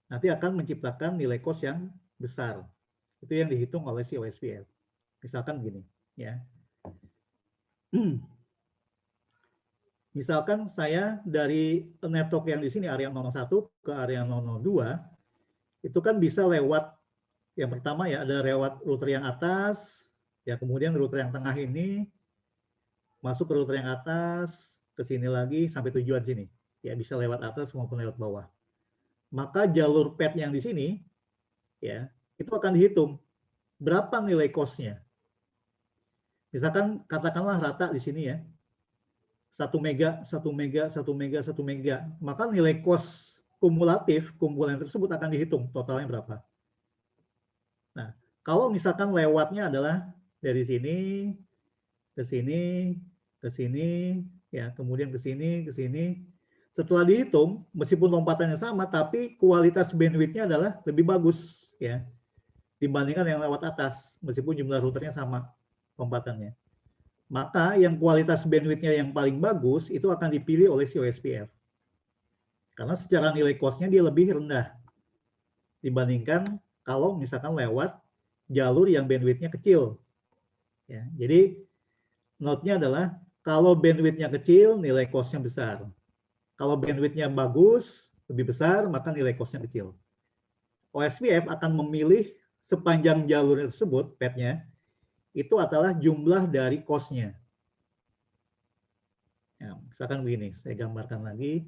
nanti akan menciptakan nilai cost yang besar. Itu yang dihitung oleh si OSPF. Misalkan gini, ya. Misalkan saya dari network yang di sini area 001 ke area 002, itu kan bisa lewat, yang pertama ya ada lewat router yang atas, ya kemudian router yang tengah ini, masuk ke router yang atas, ke sini lagi sampai tujuan sini. Ya bisa lewat atas maupun lewat bawah. Maka jalur pad yang di sini, ya itu akan dihitung berapa nilai cost-nya. Misalkan katakanlah rata di sini ya, 1 mega, 1 mega, 1 mega, 1 mega. Maka nilai cost kumulatif, kumpulan tersebut akan dihitung totalnya berapa. Nah, kalau misalkan lewatnya adalah dari sini, ke sini, ke sini, ya kemudian ke sini, ke sini. Setelah dihitung, meskipun lompatannya sama, tapi kualitas bandwidth-nya adalah lebih bagus, ya, dibandingkan yang lewat atas, meskipun jumlah routernya sama lompatannya. Maka yang kualitas bandwidth-nya yang paling bagus itu akan dipilih oleh si OSPF. Karena secara nilai cost-nya dia lebih rendah dibandingkan kalau misalkan lewat jalur yang bandwidth-nya kecil. Ya, jadi note-nya adalah kalau bandwidth-nya kecil, nilai cost-nya besar. Kalau bandwidth-nya bagus, lebih besar, maka nilai cost-nya kecil. OSPF akan memilih sepanjang jalur tersebut, pad-nya, itu adalah jumlah dari cost-nya. Ya, misalkan begini, saya gambarkan lagi.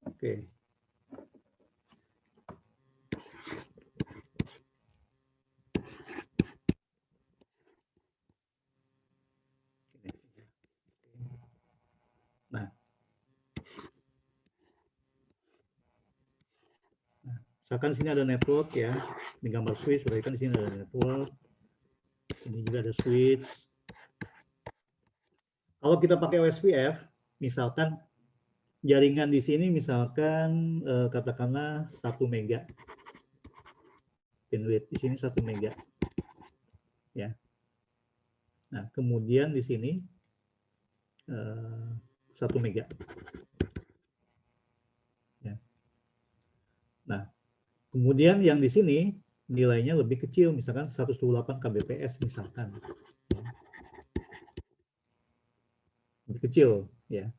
Oke. Nah, misalkan di sini ada network ya, ini gambar switch, berarti kan di sini ada network, ini juga ada switch. Kalau kita pakai OSPF, misalkan jaringan di sini misalkan katakanlah 1 mega bandwidth, di sini 1 mega, ya. Nah kemudian di sini 1 mega. Ya. Nah kemudian yang di sini nilainya lebih kecil, misalkan 128 kbps misalkan, lebih kecil, ya.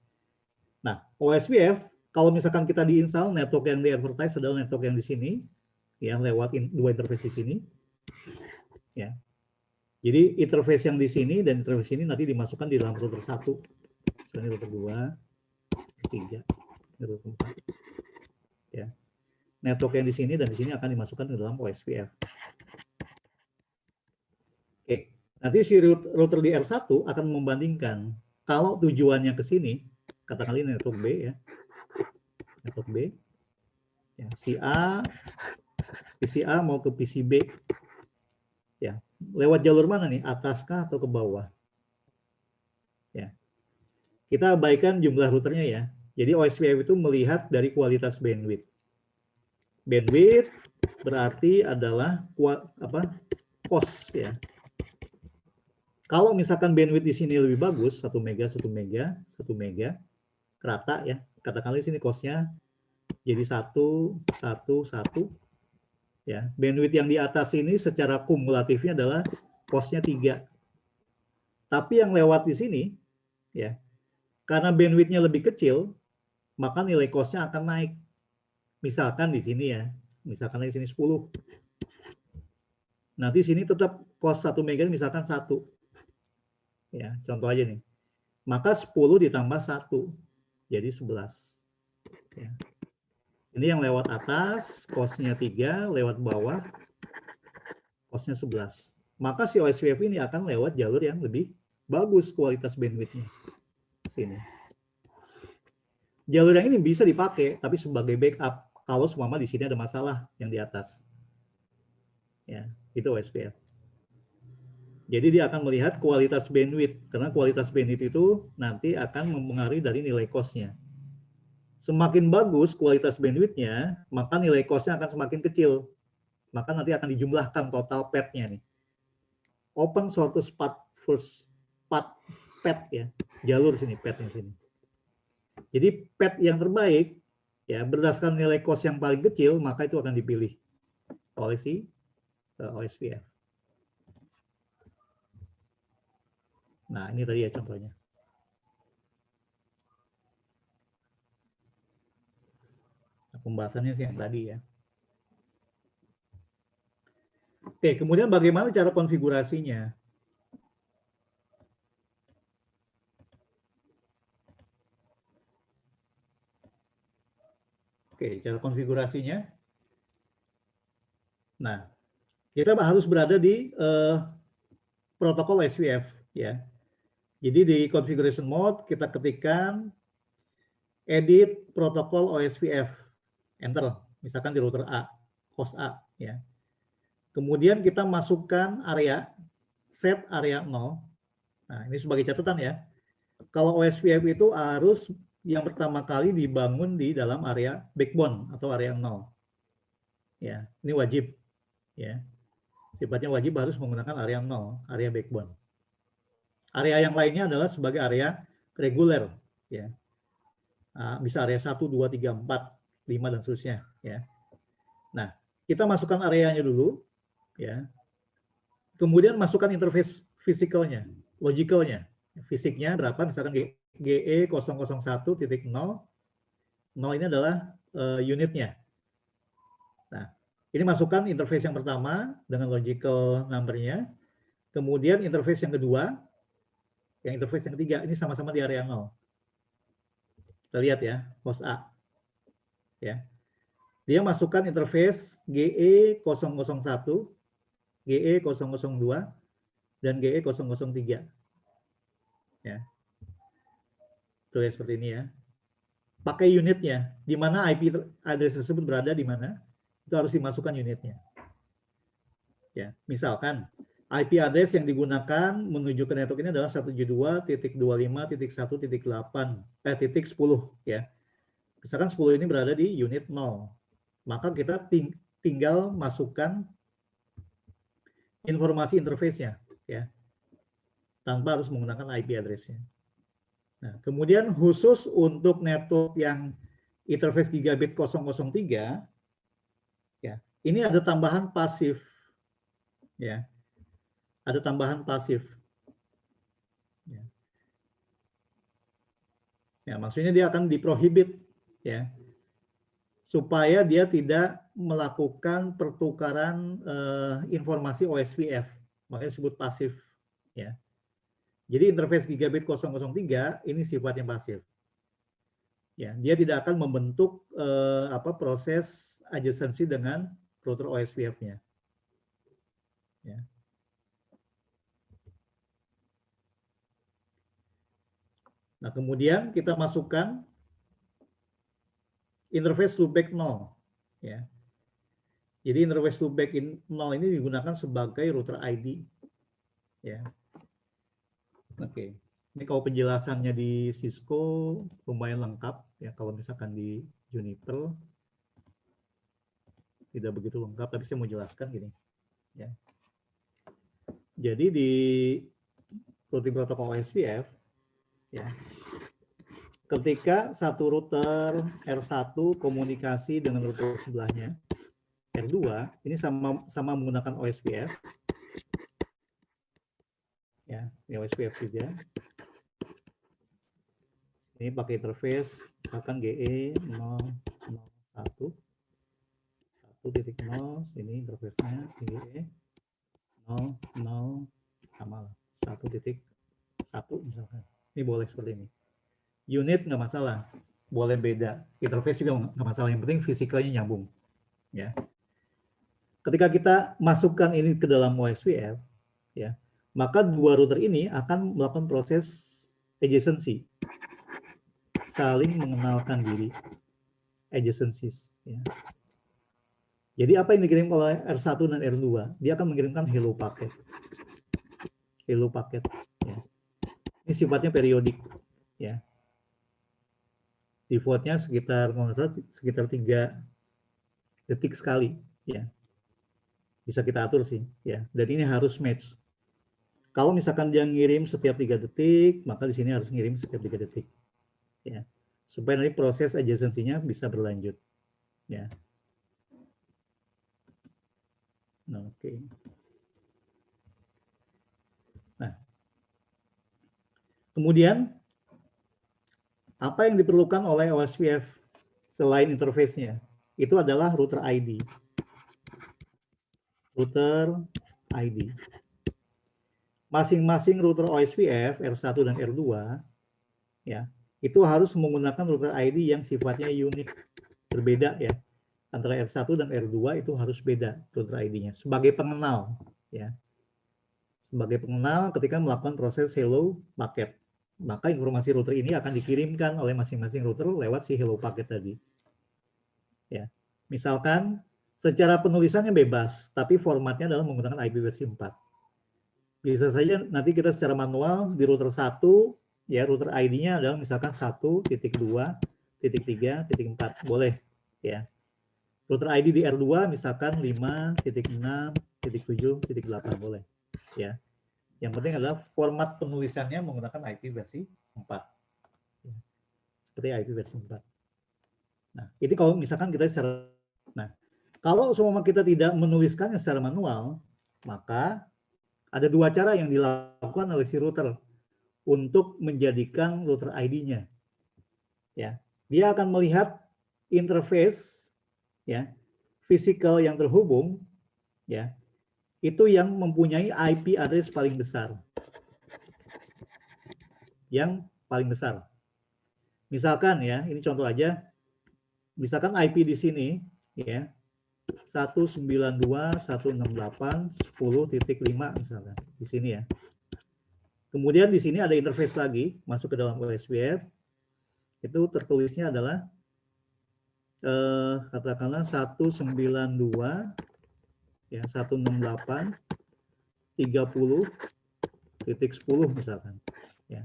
Nah, OSPF kalau misalkan kita diinstal network yang di advertise adalah network yang di sini, ya lewat dua interface di sini, ya. Jadi interface yang di sini dan interface ini nanti dimasukkan di dalam router 1, misalnya router 2, 3, router 4, ya. Network yang di sini dan di sini akan dimasukkan ke dalam OSPF. Oke, nanti si router di R1 akan membandingkan kalau tujuannya ke sini, katakanlah ini network B ya, network B, ya, PC A mau ke PC B, ya, lewat jalur mana nih, ataskah atau ke bawah? Ya, kita abaikan jumlah routernya ya. Jadi OSPF itu melihat dari kualitas bandwidth. Bandwidth berarti adalah cost ya. Kalau misalkan bandwidth di sini lebih bagus, 1 mega, 1 mega, 1 mega, rata ya, katakanlah di sini cost-nya jadi 1, 1, 1, ya. Bandwidth yang di atas ini secara kumulatifnya adalah cost-nya 3. Tapi yang lewat di sini, ya, karena bandwidth-nya lebih kecil, maka nilai cost-nya akan naik. Misalkan di sini ya, misalkan di sini 10. Nanti sini tetap cost 1 mega misalkan 1. Ya, contoh aja nih. Maka 10 ditambah 1 jadi 11. Ya. Ini yang lewat atas cost-nya 3, lewat bawah cost-nya 11. Maka si OSPF ini akan lewat jalur yang lebih bagus kualitas bandwidth-nya. Sini. jalur yang ini bisa dipakai, tapi sebagai backup kalau seumpama di sini ada masalah yang di atas. Ya, itu OSPF. Jadi dia akan melihat kualitas bandwidth, karena kualitas bandwidth itu nanti akan mempengaruhi dari nilai cost-nya. Semakin bagus kualitas bandwidth-nya, maka nilai cost-nya akan semakin kecil. Maka nanti akan dijumlahkan total path-nya nih. Open source path first path ya, jalur sini, path-nya sini. Jadi path yang terbaik ya berdasarkan nilai cost yang paling kecil, maka itu akan dipilih oleh si OSPF. Nah, ini tadi ya contohnya. Nah, pembahasannya sih yang tadi ya. Oke, kemudian bagaimana cara konfigurasinya? Oke, cara konfigurasinya. Nah, kita harus berada di protokol OSPF ya. Jadi di configuration mode kita ketikkan edit protokol OSPF, enter, misalkan di router A, host A ya. Kemudian kita masukkan area, set area 0. Nah, ini sebagai catatan ya. Kalau OSPF itu harus yang pertama kali dibangun di dalam area backbone atau area 0. Ya, ini wajib ya. Sifatnya wajib harus menggunakan area 0, area backbone. Area yang lainnya adalah sebagai area reguler ya. Bisa area 1, 2, 3, 4, 5 dan seterusnya ya. Nah, kita masukkan areanya dulu ya. Kemudian masukkan interface fisikalnya, logicalnya. Fisiknya berapa? Misalkan GE 001.0. 0 ini adalah unitnya. Nah, ini masukkan interface yang pertama dengan logical number-nya. Kemudian interface yang kedua, yang interface yang ketiga, ini sama-sama di area 0. Kita lihat ya, host A. Ya. Dia masukkan interface GE 001, GE 002, dan GE 003. Ya. Tulis seperti ini ya. Pakai unitnya, di mana IP address tersebut berada di mana, itu harus dimasukkan unitnya. Ya, misalkan IP address yang digunakan menuju ke network ini adalah 172.25.1.8 ya. Misalkan 10 ini berada di unit 0. Maka kita tinggal masukkan informasi interface-nya ya. Tanpa harus menggunakan IP address-nya. Nah, kemudian khusus untuk network yang interface gigabit 003 ya, ini ada tambahan pasif ya. Ada tambahan pasif. Ya. Ya, maksudnya dia akan diprohibit ya. Supaya dia tidak melakukan pertukaran informasi OSPF, makanya disebut pasif ya. Jadi interface gigabit 003 ini sifatnya pasif. Ya, dia tidak akan membentuk proses adjacency dengan router OSPF-nya. Ya. Nah, kemudian kita masukkan interface loopback 0 ya. Jadi interface loopback 0 ini digunakan sebagai router ID ya. Oke. Ini kalau penjelasannya di Cisco lumayan lengkap ya, kalau misalkan di Juniper tidak begitu lengkap, tapi saya mau jelaskan gini ya. Jadi di routing protokol OSPF ya, ketika satu router R1 komunikasi dengan router sebelahnya R2, ini sama menggunakan OSPF ya, ini OSPF juga. Ini pakai interface misalkan GE 001 1.0, ini interface-nya GE 00 sama lah 1.1 misalkan. Ini boleh seperti ini. Unit nggak masalah, boleh beda. Interface juga nggak masalah, yang penting fisikalnya nyambung. Ya. Ketika kita masukkan ini ke dalam OSPF, ya, maka dua router ini akan melakukan proses adjacency. saling mengenalkan diri, adjacencies. Ya. Jadi apa yang dikirim oleh R1 dan R2? Dia akan mengirimkan hello paket. Hello paket. Ya. Ini sifatnya periodik. Ya. Defaultnya sekitar 3 detik sekali. Ya. Bisa kita atur sih. Ya. Dan ini harus match. Kalau misalkan dia ngirim setiap 3 detik, maka di sini harus ngirim setiap 3 detik. Ya. Supaya nanti proses adjacency-nya bisa berlanjut. Ya. Nah, oke. Nah, kemudian apa yang diperlukan oleh OSPF selain interface-nya? Itu adalah router ID. Router ID. Masing-masing router OSPF R1 dan R2 ya, itu harus menggunakan router ID yang sifatnya unik, berbeda ya. Antara R1 dan R2 itu harus beda router ID-nya sebagai pengenal ya. Sebagai pengenal ketika melakukan proses hello paket. Maka informasi router ini akan dikirimkan oleh masing-masing router lewat si hello paket tadi. Ya. Misalkan secara penulisannya bebas, tapi formatnya adalah menggunakan IP versi 4. Bisa saja nanti kita secara manual di router 1, ya router ID-nya adalah misalkan 1.2.3.4, boleh ya. Router ID di R2 misalkan 5.6.7.8, boleh ya. Yang penting adalah format penulisannya menggunakan IP versi 4. Ya. Seperti IP versi 4. Nah, ini kalau misalkan kita secara, nah, kalau semua kita tidak menuliskannya secara manual, maka ada 2 cara yang dilakukan oleh si router untuk menjadikan router ID-nya. Ya, dia akan melihat interface ya, fisikal yang terhubung ya, itu yang mempunyai IP address paling besar. Yang paling besar. Misalkan ya, ini contoh aja. Misalkan IP di sini ya 192.168.10.5 misalkan di sini ya. Kemudian di sini ada interface lagi masuk ke dalam OSPF. Itu tertulisnya adalah katakanlah 192 ya 168.30.10 misalkan ya.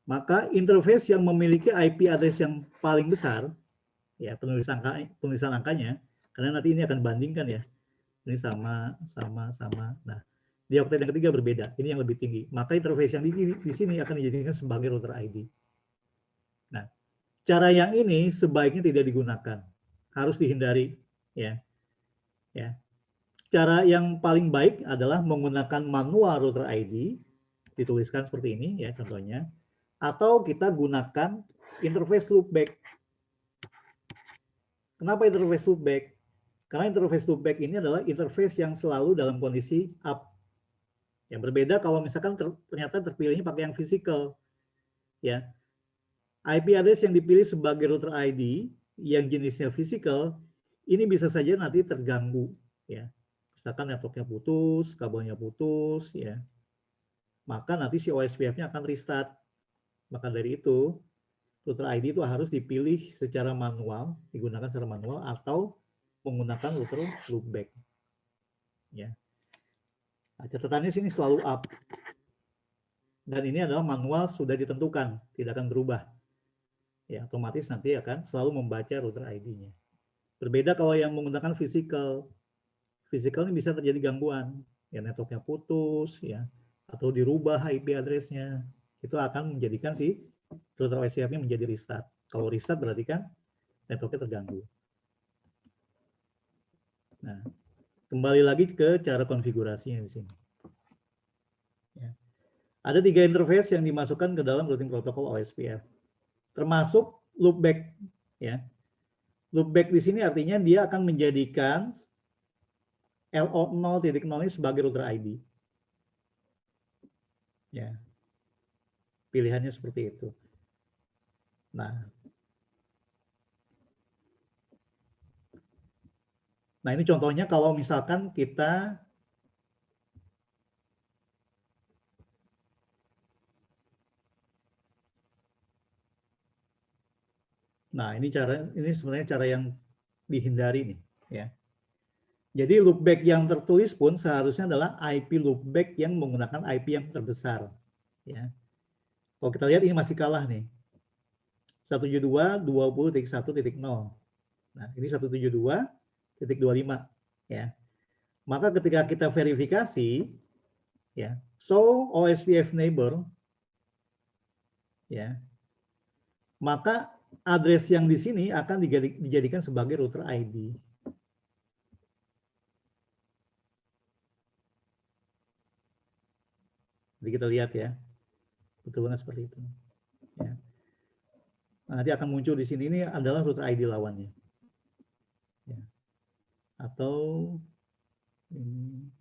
Maka interface yang memiliki IP address yang paling besar ya penulisan angkanya, karena nanti ini akan bandingkan ya. Ini sama. Nah, di oktet yang ketiga berbeda. Ini yang lebih tinggi. Maka interface yang di sini akan dijadikan sebagai router ID. Nah, cara yang ini sebaiknya tidak digunakan. Harus dihindari ya. Ya. Cara yang paling baik adalah menggunakan manual router ID, dituliskan seperti ini ya contohnya, atau kita gunakan interface loopback. Kenapa interface loopback? Karena interface loopback ini adalah interface yang selalu dalam kondisi up. Yang berbeda kalau misalkan ternyata terpilihnya pakai yang physical. Ya. IP address yang dipilih sebagai router ID yang jenisnya physical, ini bisa saja nanti terganggu. Ya. Misalkan networknya putus, kabelnya putus, ya. Maka nanti si OSPF-nya akan restart. Maka dari itu, router ID itu harus dipilih secara manual, digunakan secara manual atau menggunakan router loopback. Ya. Nah, catatannya sini selalu up. Dan ini adalah manual sudah ditentukan, tidak akan berubah. Ya, otomatis nanti akan selalu membaca router ID-nya. Berbeda kalau yang menggunakan physical. Physical ini bisa terjadi gangguan, ya networknya putus, ya, atau dirubah IP address-nya. Itu akan menjadikan si router OSPF-nya menjadi restart. Kalau restart berarti kan networknya terganggu. Nah, kembali lagi ke cara konfigurasinya di sini. Ya. Ada 3 interface yang dimasukkan ke dalam routing protokol OSPF, termasuk loopback. Ya. Loopback di sini artinya dia akan menjadikan LO 0.0 ini sebagai router ID. Ya. Pilihannya seperti itu. Nah, ini contohnya kalau misalkan kita Nah, ini sebenarnya cara yang dihindari nih, ya. Jadi loopback yang tertulis pun seharusnya adalah IP loopback yang menggunakan IP yang terbesar, ya. Kalau kita lihat ini masih kalah nih. 172.20.1.0. Nah, ini 172.25, ya. Maka ketika kita verifikasi, ya, show OSPF neighbor, ya, maka address yang di sini akan dijadikan sebagai router ID. Jadi kita lihat ya, betul banget seperti itu. Ya. Nah, nanti akan muncul di sini, ini adalah router ID lawannya. Ya. Atau ini.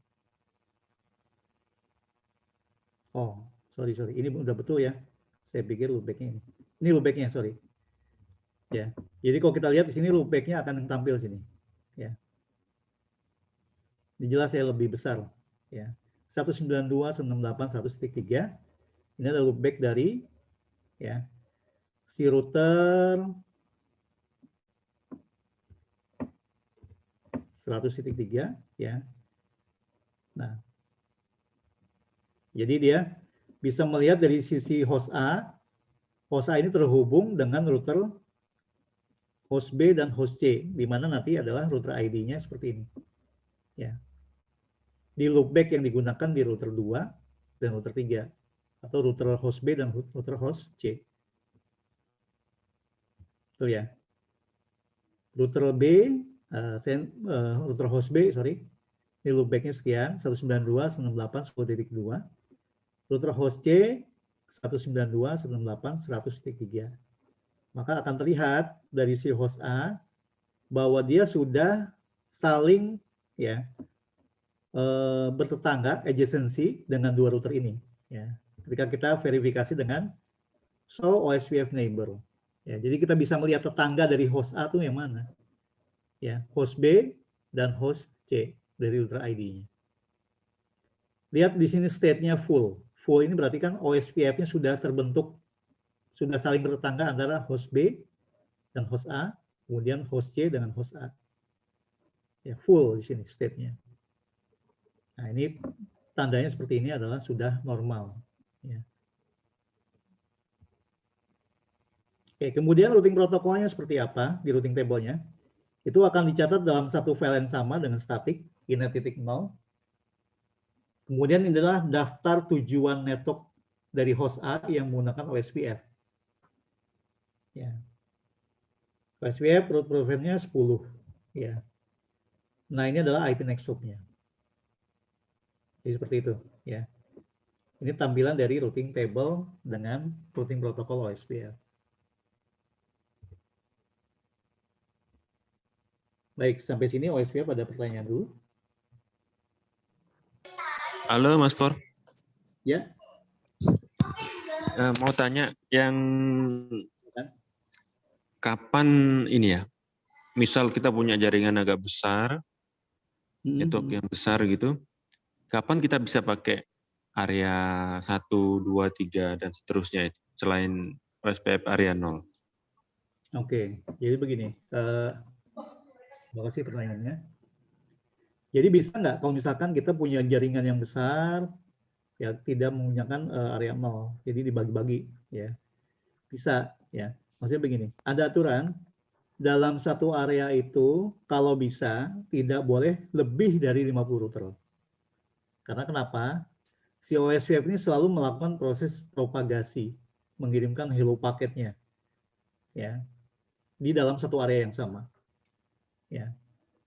Oh, sorry, ini udah betul ya. Saya pikir loopbacknya ini. Ini loopbacknya, sorry. Ya, jadi kalau kita lihat di sini loopbacknya akan tampil sini. Ya. Ini jelas ya lebih besar. Ya. 192.168.100.3. Ini adalah loopback dari ya si router 100.3 ya. Nah, jadi dia bisa melihat dari sisi host A ini terhubung dengan router host B dan host C, di mana nanti adalah router ID-nya seperti ini. Ya. Di loopback yang digunakan di router 2 dan router 3, atau router host B dan router host C. Tuh ya. Router B, router host B, sorry, ini loopbacknya sekian, 192.168.10.2. Router host C, 192.168.100.3. Maka akan terlihat dari si host A bahwa dia sudah saling ya bertetangga, adjacency dengan dua router ini. Ya. Ketika kita verifikasi dengan show OSPF neighbor. Ya, jadi kita bisa melihat tetangga dari host A itu yang mana. Ya, host B dan host C dari router ID-nya. Lihat di sini state-nya full. Full ini berarti kan OSPF-nya sudah terbentuk, sudah saling bertetangga antara host B dan host A, kemudian host C dengan host A. Ya, full di sini state-nya. Nah, ini tandanya seperti ini adalah sudah normal. Ya. Oke, kemudian routing protokolnya seperti apa di routing table-nya? Itu akan dicatat dalam satu file yang sama dengan static, inet.0. Kemudian ini adalah daftar tujuan network dari host A yang menggunakan OSPF. Ya. OSPF root provider-nya 10. Ya. Nah, ini adalah IP next hop-nya. Jadi seperti itu. Ya. Ini tampilan dari routing table dengan routing protokol OSPF. Baik, sampai sini OSPF ada pertanyaan dulu.
Halo Mas Por.
Ya.
Mau tanya yang kapan ini ya? Misal kita punya jaringan agak besar, network yang besar gitu. Kapan kita bisa pakai area 1, 2, 3 dan seterusnya itu selain OSPF area 0?
Oke, jadi begini. Terima kasih pertanyaannya. Jadi bisa nggak kalau misalkan kita punya jaringan yang besar, ya tidak menggunakan area 0, jadi dibagi-bagi, ya bisa, ya. Maksudnya begini, ada aturan dalam satu area itu kalau bisa tidak boleh lebih dari 50 router. Karena kenapa? Si OSPF ini selalu melakukan proses propagasi, mengirimkan hello paketnya, ya, di dalam satu area yang sama, ya.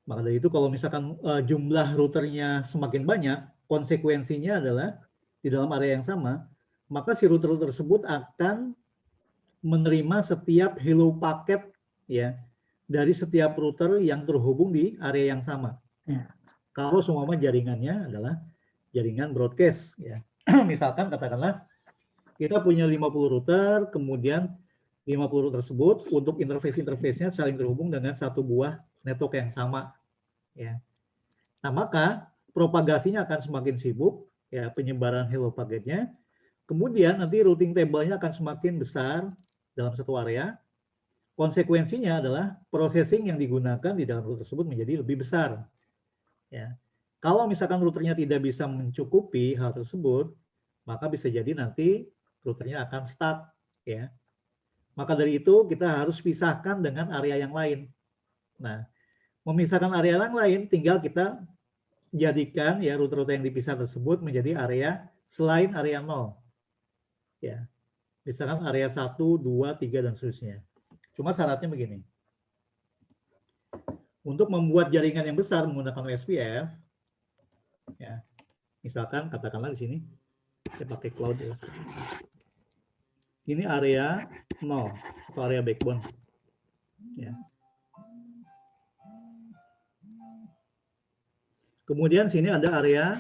Maka dari itu kalau misalkan jumlah routernya semakin banyak, konsekuensinya adalah di dalam area yang sama, maka si router tersebut akan menerima setiap hello paket ya dari setiap router yang terhubung di area yang sama. Ya. Kalau semua jaringannya adalah jaringan broadcast ya. Misalkan katakanlah kita punya 50 router, kemudian 50 router tersebut untuk interface-interface-nya saling terhubung dengan satu buah network yang sama. Ya. Nah, maka propagasinya akan semakin sibuk, ya penyebaran hello paketnya. Kemudian nanti routing table-nya akan semakin besar dalam satu area. Konsekuensinya adalah processing yang digunakan di dalam router tersebut menjadi lebih besar. Ya. Kalau misalkan routernya tidak bisa mencukupi hal tersebut, maka bisa jadi nanti routernya akan stuck. Ya. Maka dari itu kita harus pisahkan dengan area yang lain. Nah, memisahkan area yang lain tinggal kita jadikan ya router-router yang dipisah tersebut menjadi area selain area 0. Ya. Misalkan area 1, 2, 3 dan seterusnya. Cuma syaratnya begini. Untuk membuat jaringan yang besar menggunakan OSPF, ya, misalkan katakanlah di sini, saya pakai cloud ya. Ini area 0 atau area backbone. Ya. Kemudian sini ada area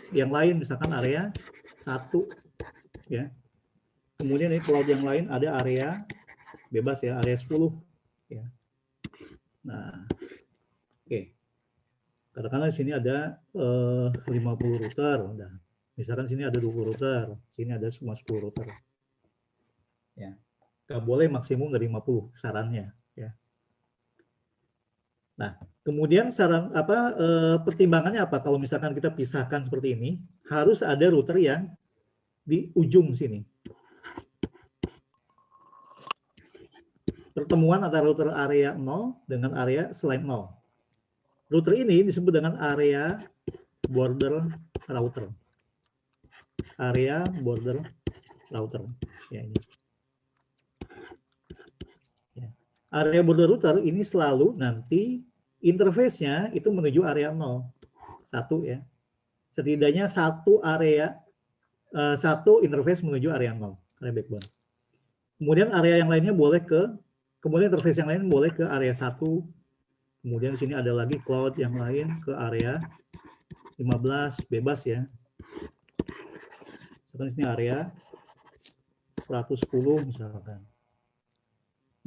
yang lain, misalkan area 1. Ya. Kemudian ini cloud yang lain ada area bebas ya, area 10. Ya. Nah, oke. Katakanlah di sini ada 50 router. Nah, misalkan sini ada 20 router, sini ada semua 10 router. Ya. Nggak boleh maksimum dari 50 sarannya. Ya. Nah, kemudian pertimbangannya apa? Kalau misalkan kita pisahkan seperti ini, harus ada router yang di ujung sini. Pertemuan antara router area 0 dengan area selain 0. Router ini disebut dengan area border router. Area border router. Ya, ini. Ya. Area border router ini selalu nanti interface-nya itu menuju area 0. 1 ya. Setidaknya satu interface menuju area 0, area backbone. Kemudian area yang lainnya boleh kemudian interface yang lain boleh ke area 1. Kemudian sini ada lagi cloud yang lain ke area 15 bebas ya. Misalkan sini area 110 misalkan.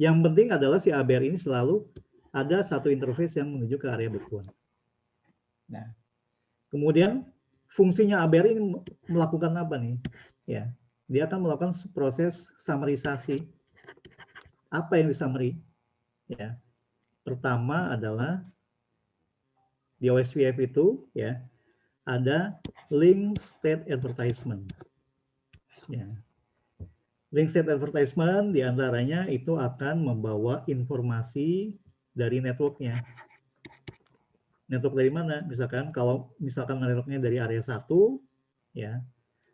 Yang penting adalah si ABR ini selalu ada satu interface yang menuju ke area backbone. Nah, kemudian fungsinya ABR ini melakukan apa nih? Ya, dia akan melakukan proses summarisasi. Apa yang disummary? Ya, pertama adalah di OSPF itu ya ada link state advertisement. Ya. Link state advertisement diantaranya itu akan membawa informasi dari networknya. Network dari mana? Misalkan kalau networknya dari area 1, ya,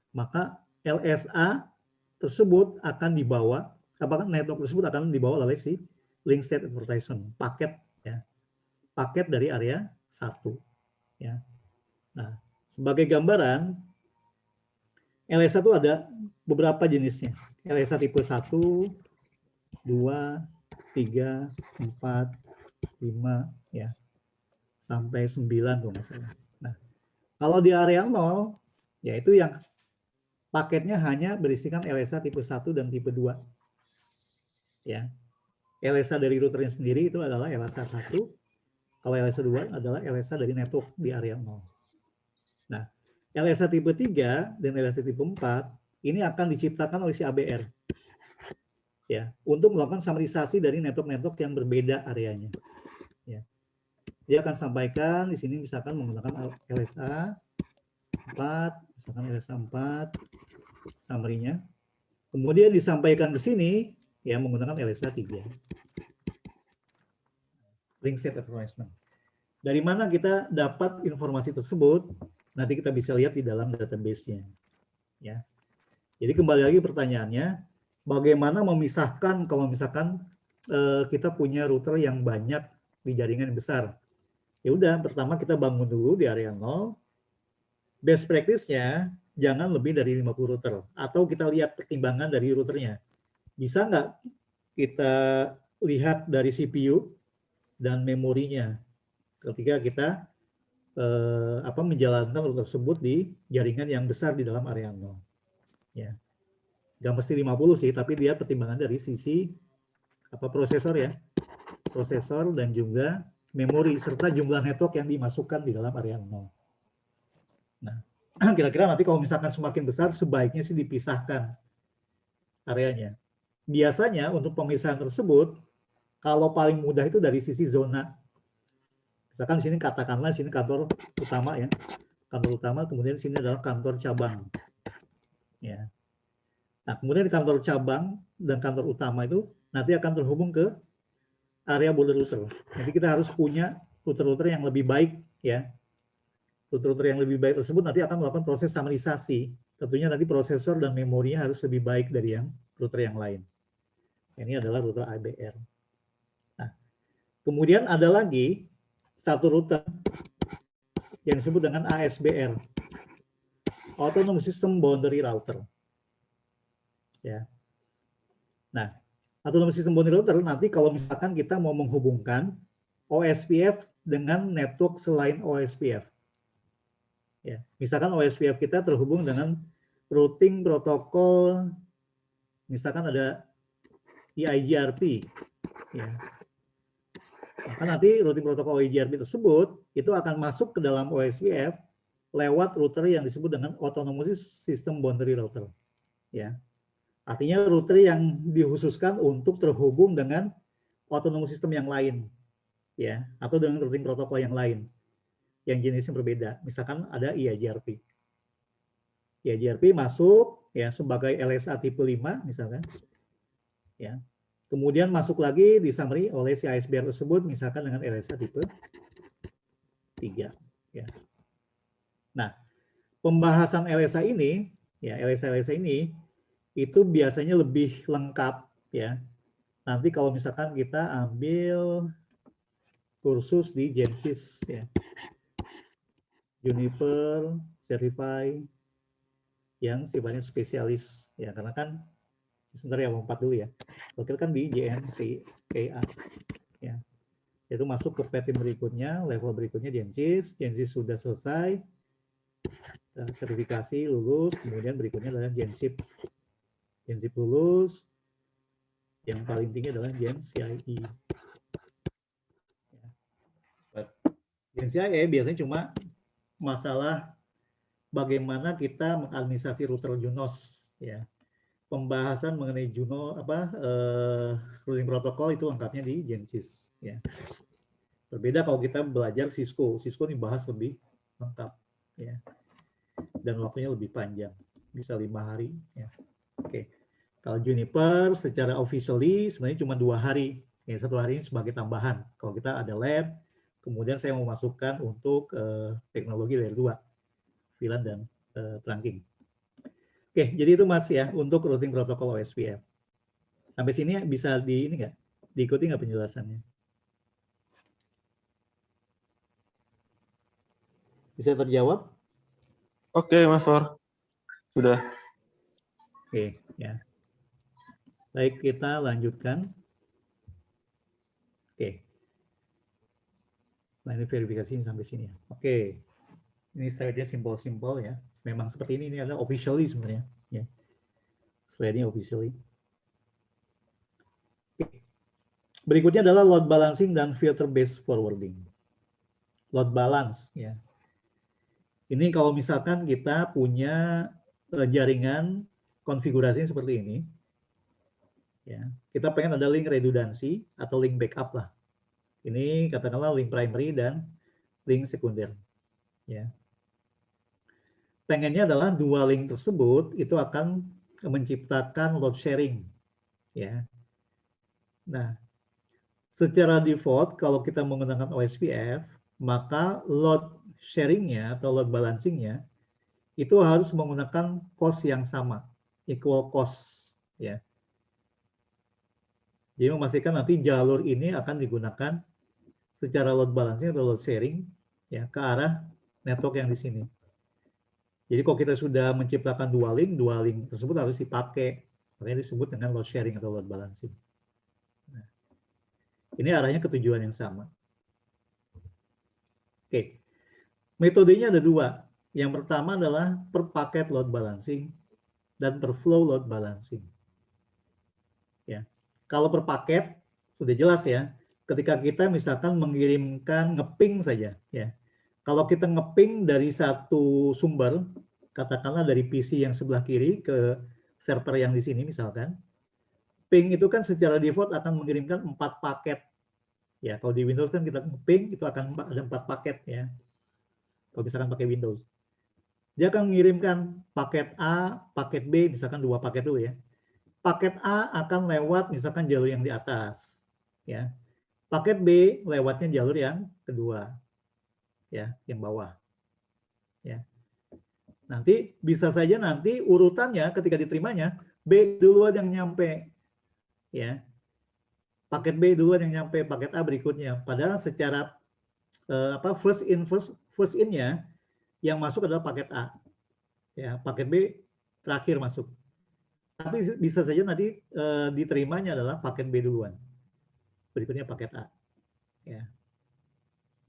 maka LSA tersebut akan dibawa, apakah network tersebut akan dibawa oleh si link state advertisement, paket ya. Paket dari area 1 ya. Nah, sebagai gambaran LSA itu ada beberapa jenisnya. LSA tipe 1, 2, 3, 4, 5 ya. Sampai 9 kalau nggak salah. Nah, kalau di area 0 yaitu yang paketnya hanya berisikan LSA tipe 1 dan tipe 2. Ya. LSA dari routernya sendiri itu adalah LSA 1. Kalau LSA 2 adalah LSA dari network di area 0. Nah, LSA tipe 3 dan LSA tipe 4 ini akan diciptakan oleh si ABR. Ya, untuk melakukan summarisasi dari network-network yang berbeda areanya. Ya. Dia akan sampaikan di sini misalkan menggunakan LSA 4, misalkan LSA 4 summary-nya. Kemudian disampaikan ke sini ya menggunakan LSA 3. Link state advertisement. Dari mana kita dapat informasi tersebut? Nanti kita bisa lihat di dalam database-nya. Ya. Jadi kembali lagi pertanyaannya, bagaimana memisahkan kalau misalkan kita punya router yang banyak di jaringan yang besar? Ya udah, pertama kita bangun dulu di area 0. Best practice-nya jangan lebih dari 50 router. Atau kita lihat pertimbangan dari routernya. Bisa nggak kita lihat dari CPU dan memorinya ketika kita menjalankan router tersebut di jaringan yang besar di dalam area 0. Ya. Nggak mesti 50 sih, tapi dia pertimbangan dari sisi prosesor ya. Prosesor dan juga memori serta jumlah network yang dimasukkan di dalam area 0. Nah, kira-kira nanti kalau misalkan semakin besar sebaiknya sih dipisahkan areanya. Biasanya untuk pemisahan tersebut Kalau paling mudah itu dari sisi zona. Misalkan di sini katakanlah sini kantor utama ya. Kantor utama, kemudian sini adalah kantor cabang. Ya. Nah, kemudian di kantor cabang dan kantor utama itu nanti akan terhubung ke area border router. Jadi kita harus punya router-router yang lebih baik ya. Router-router yang lebih baik tersebut nanti akan melakukan proses summarisasi. Tentunya nanti prosesor dan memorinya harus lebih baik dari yang router yang lain. Ini adalah router ABR. Nah, kemudian ada lagi satu router yang disebut dengan ASBR, Autonomous System Boundary Router. Ya. Nah, Autonomous System Boundary Router nanti kalau misalkan kita mau menghubungkan OSPF dengan network selain OSPF. Ya, misalkan OSPF kita terhubung dengan routing protokol, misalkan ada EIGRP. Ya. Maka nanti routing protokol EIGRP tersebut itu akan masuk ke dalam OSPF lewat router yang disebut dengan Autonomous System Boundary Router. Ya. Artinya router yang dikhususkan untuk terhubung dengan autonomous system yang lain, ya, atau dengan routing protokol yang lain, yang jenisnya berbeda. Misalkan ada EIGRP. EIGRP masuk ya sebagai LSA tipe 5 misalkan, ya. Kemudian masuk lagi di summary oleh si ASBR tersebut misalkan dengan LSA tipe 3. Ya. Nah, pembahasan LSA ini, ya LSA ini itu biasanya lebih lengkap ya. Nanti kalau misalkan kita ambil kursus di Genesis ya. Juniper Certify yang sifatnya spesialis ya, karena kan sebentar ya 4 dulu ya. Oke kan di JNCAA ya. Itu masuk ke pattern berikutnya, level berikutnya Genesis sudah selesai. Sertifikasi lulus, kemudian berikutnya adalah Gensip lulus, yang paling tinggi adalah GenCIE. GenCIE biasanya cuma masalah bagaimana kita mengadministrasi router Junos, ya. Pembahasan mengenai routing protokol itu lengkapnya di Genesis, ya. Berbeda kalau kita belajar Cisco dibahas lebih lengkap, ya. Dan waktunya lebih panjang, bisa 5 hari, ya. Oke. Kalau Juniper secara officially sebenarnya cuma 2 hari. Ya, 1 hari ini sebagai tambahan. Kalau kita ada lab, kemudian saya mau masukkan untuk teknologi layer 2, VLAN dan trunking. Oke, jadi itu Mas ya untuk routing protokol OSPF. Sampai sini bisa diikuti nggak penjelasannya? Bisa terjawab?
Oke, Mas For. Sudah.
Oke, ya. Baik, kita lanjutkan. Oke. Nah, ini verifikasi sampai sini ya. Oke. Ini slide-nya simpel-simpel ya. Memang seperti ini adalah officially sebenarnya. Ya. Slide-nya officially. Oke. Berikutnya adalah load balancing dan filter based forwarding. Load balance ya. Ini kalau misalkan kita punya jaringan konfigurasinya seperti ini. Ya, kita pengen ada link redundancy atau link backup lah. Ini katakanlah link primary dan link sekunder. Ya. Pengennya adalah 2 link tersebut itu akan menciptakan load sharing. Ya. Nah, secara default kalau kita menggunakan OSPF, maka load sharingnya atau load balancingnya itu harus menggunakan cost yang sama, equal cost. Ya. Jadi memastikan nanti jalur ini akan digunakan secara load balancing atau load sharing ya ke arah network yang di sini. Jadi kalau kita sudah menciptakan 2 link tersebut harus dipakai. Makanya disebut dengan load sharing atau load balancing. Nah, ini arahnya ke tujuan yang sama. Oke. Metodenya ada 2. Yang pertama adalah per paket load balancing dan per flow load balancing. Ya. Kalau per paket sudah jelas ya, ketika kita misalkan mengirimkan ngeping saja ya. Kalau kita ngeping dari satu sumber, katakanlah dari PC yang sebelah kiri ke server yang di sini misalkan, ping itu kan secara default akan mengirimkan 4 paket. Ya, kalau di Windows kan kita ping itu akan ada 4 paket ya. Kalau misalkan pakai Windows. Dia akan mengirimkan paket A, paket B, misalkan 2 paket dulu ya. Paket A akan lewat misalkan jalur yang di atas. Ya. Paket B lewatnya jalur yang kedua. Ya, yang bawah. Ya. Nanti bisa saja nanti urutannya ketika diterimanya B duluan yang nyampe. Ya. Paket B duluan yang nyampe, paket A berikutnya. Padahal secara first in-nya yang masuk adalah paket A. Ya, paket B terakhir masuk. Tapi bisa saja nanti diterimanya adalah paket B duluan. Berikutnya paket A. Ya.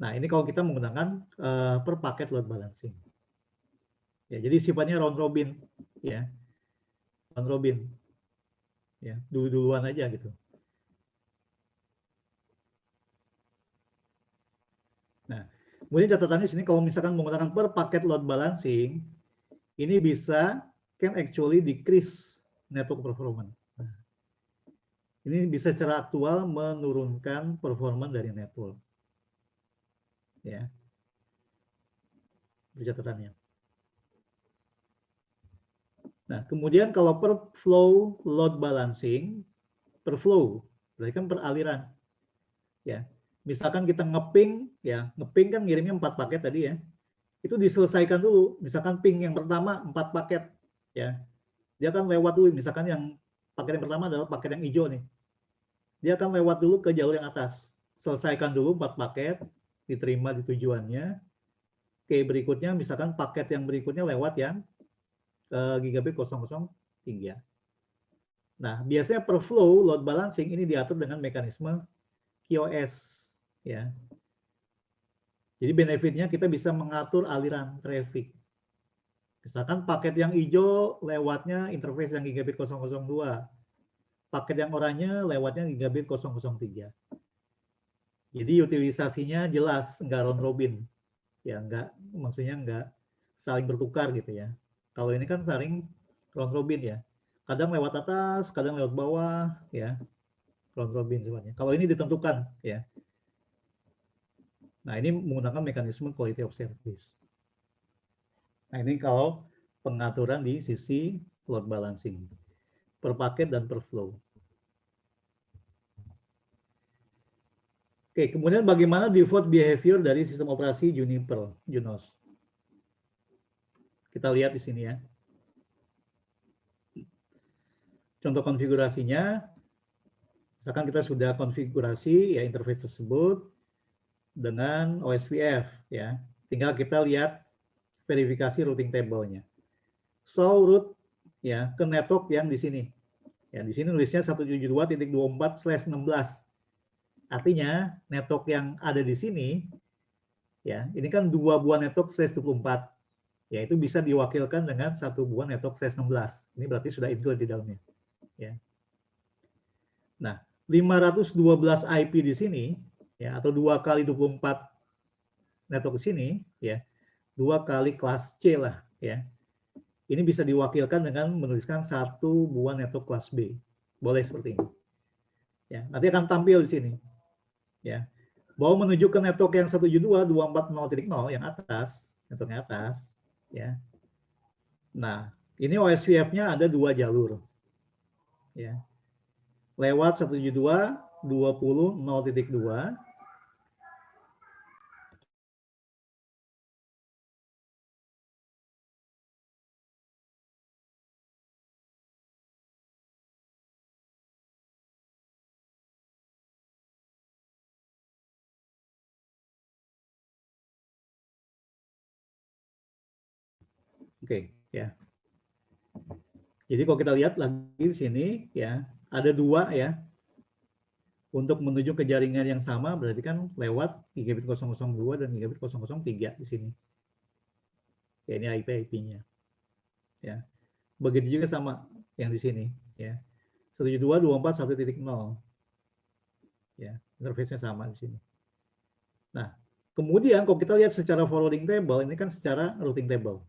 Nah, ini kalau kita menggunakan per paket load balancing. Ya, jadi sifatnya round robin, ya. Round robin. Ya, duluan aja gitu. Nah, kemudian catatannya sini kalau misalkan menggunakan per paket load balancing, ini bisa can actually decrease network performance. Nah, ini bisa secara aktual menurunkan performa dari network. Ya. Itu catatannya. Nah, kemudian kalau per flow load balancing, per flow, berarti kan per aliran. Ya. Misalkan kita ngeping, ya, ngeping kan ngirimnya 4 paket tadi ya. Itu diselesaikan dulu. Misalkan ping yang pertama 4 paket, ya. Dia akan lewat dulu, misalkan yang paket yang pertama adalah paket yang hijau nih. Dia akan lewat dulu ke jalur yang atas. Selesaikan dulu 4 paket, diterima di tujuannya. Oke, berikutnya misalkan paket yang berikutnya lewat yang gigabit 003. Nah, biasanya per flow load balancing ini diatur dengan mekanisme QoS. Ya. Jadi benefitnya kita bisa mengatur aliran traffic. Misalkan paket yang hijau lewatnya interface yang gigabit 002. Paket yang oranye lewatnya gigabit 003. Jadi utilisasinya jelas, nggak round robin. Ya, maksudnya nggak saling bertukar gitu ya. Kalau ini kan saling round robin ya. Kadang lewat atas, kadang lewat bawah ya. Round robin sebenarnya. Kalau ini ditentukan ya. Nah, ini menggunakan mekanisme quality of service. Nah, ini kalau pengaturan di sisi load balancing. Per paket dan per flow. Oke, kemudian bagaimana default behavior dari sistem operasi Juniper, Junos? Kita lihat di sini ya. Contoh konfigurasinya, misalkan kita sudah konfigurasi ya interface tersebut dengan OSPF ya. Tinggal kita lihat verifikasi routing table-nya. Show route ya ke network yang di sini. Ya, di sini nulisnya 172.24/16. Artinya network yang ada di sini ya, ini kan 2 buah network /24. Ya, itu bisa diwakilkan dengan 1 buah network /16. Ini berarti sudah include di dalamnya. Ya. Nah, 512 IP di sini ya, atau 2 kali 24 network di sini ya, 2 kali kelas C lah ya. Ini bisa diwakilkan dengan menuliskan 1 buah network kelas B. Boleh seperti ini. Ya, nanti akan tampil di sini. Ya. Bahwa menuju ke network yang 172.240.0 yang atas, network yang atas ya. Nah, ini OSPF-nya ada 2 jalur. Ya. Lewat 172.20.0.2 Oke, ya. Jadi kalau kita lihat lagi di sini ya, ada 2 ya. Untuk menuju ke jaringan yang sama berarti kan lewat gigabit 002 dan gigabit 003 di sini. Ya, ini IP-nya. Ya. Begitu juga sama yang di sini ya. 172.24.1.0. Ya, interface-nya sama di sini. Nah, kemudian kalau kita lihat secara forwarding table, ini kan secara routing table.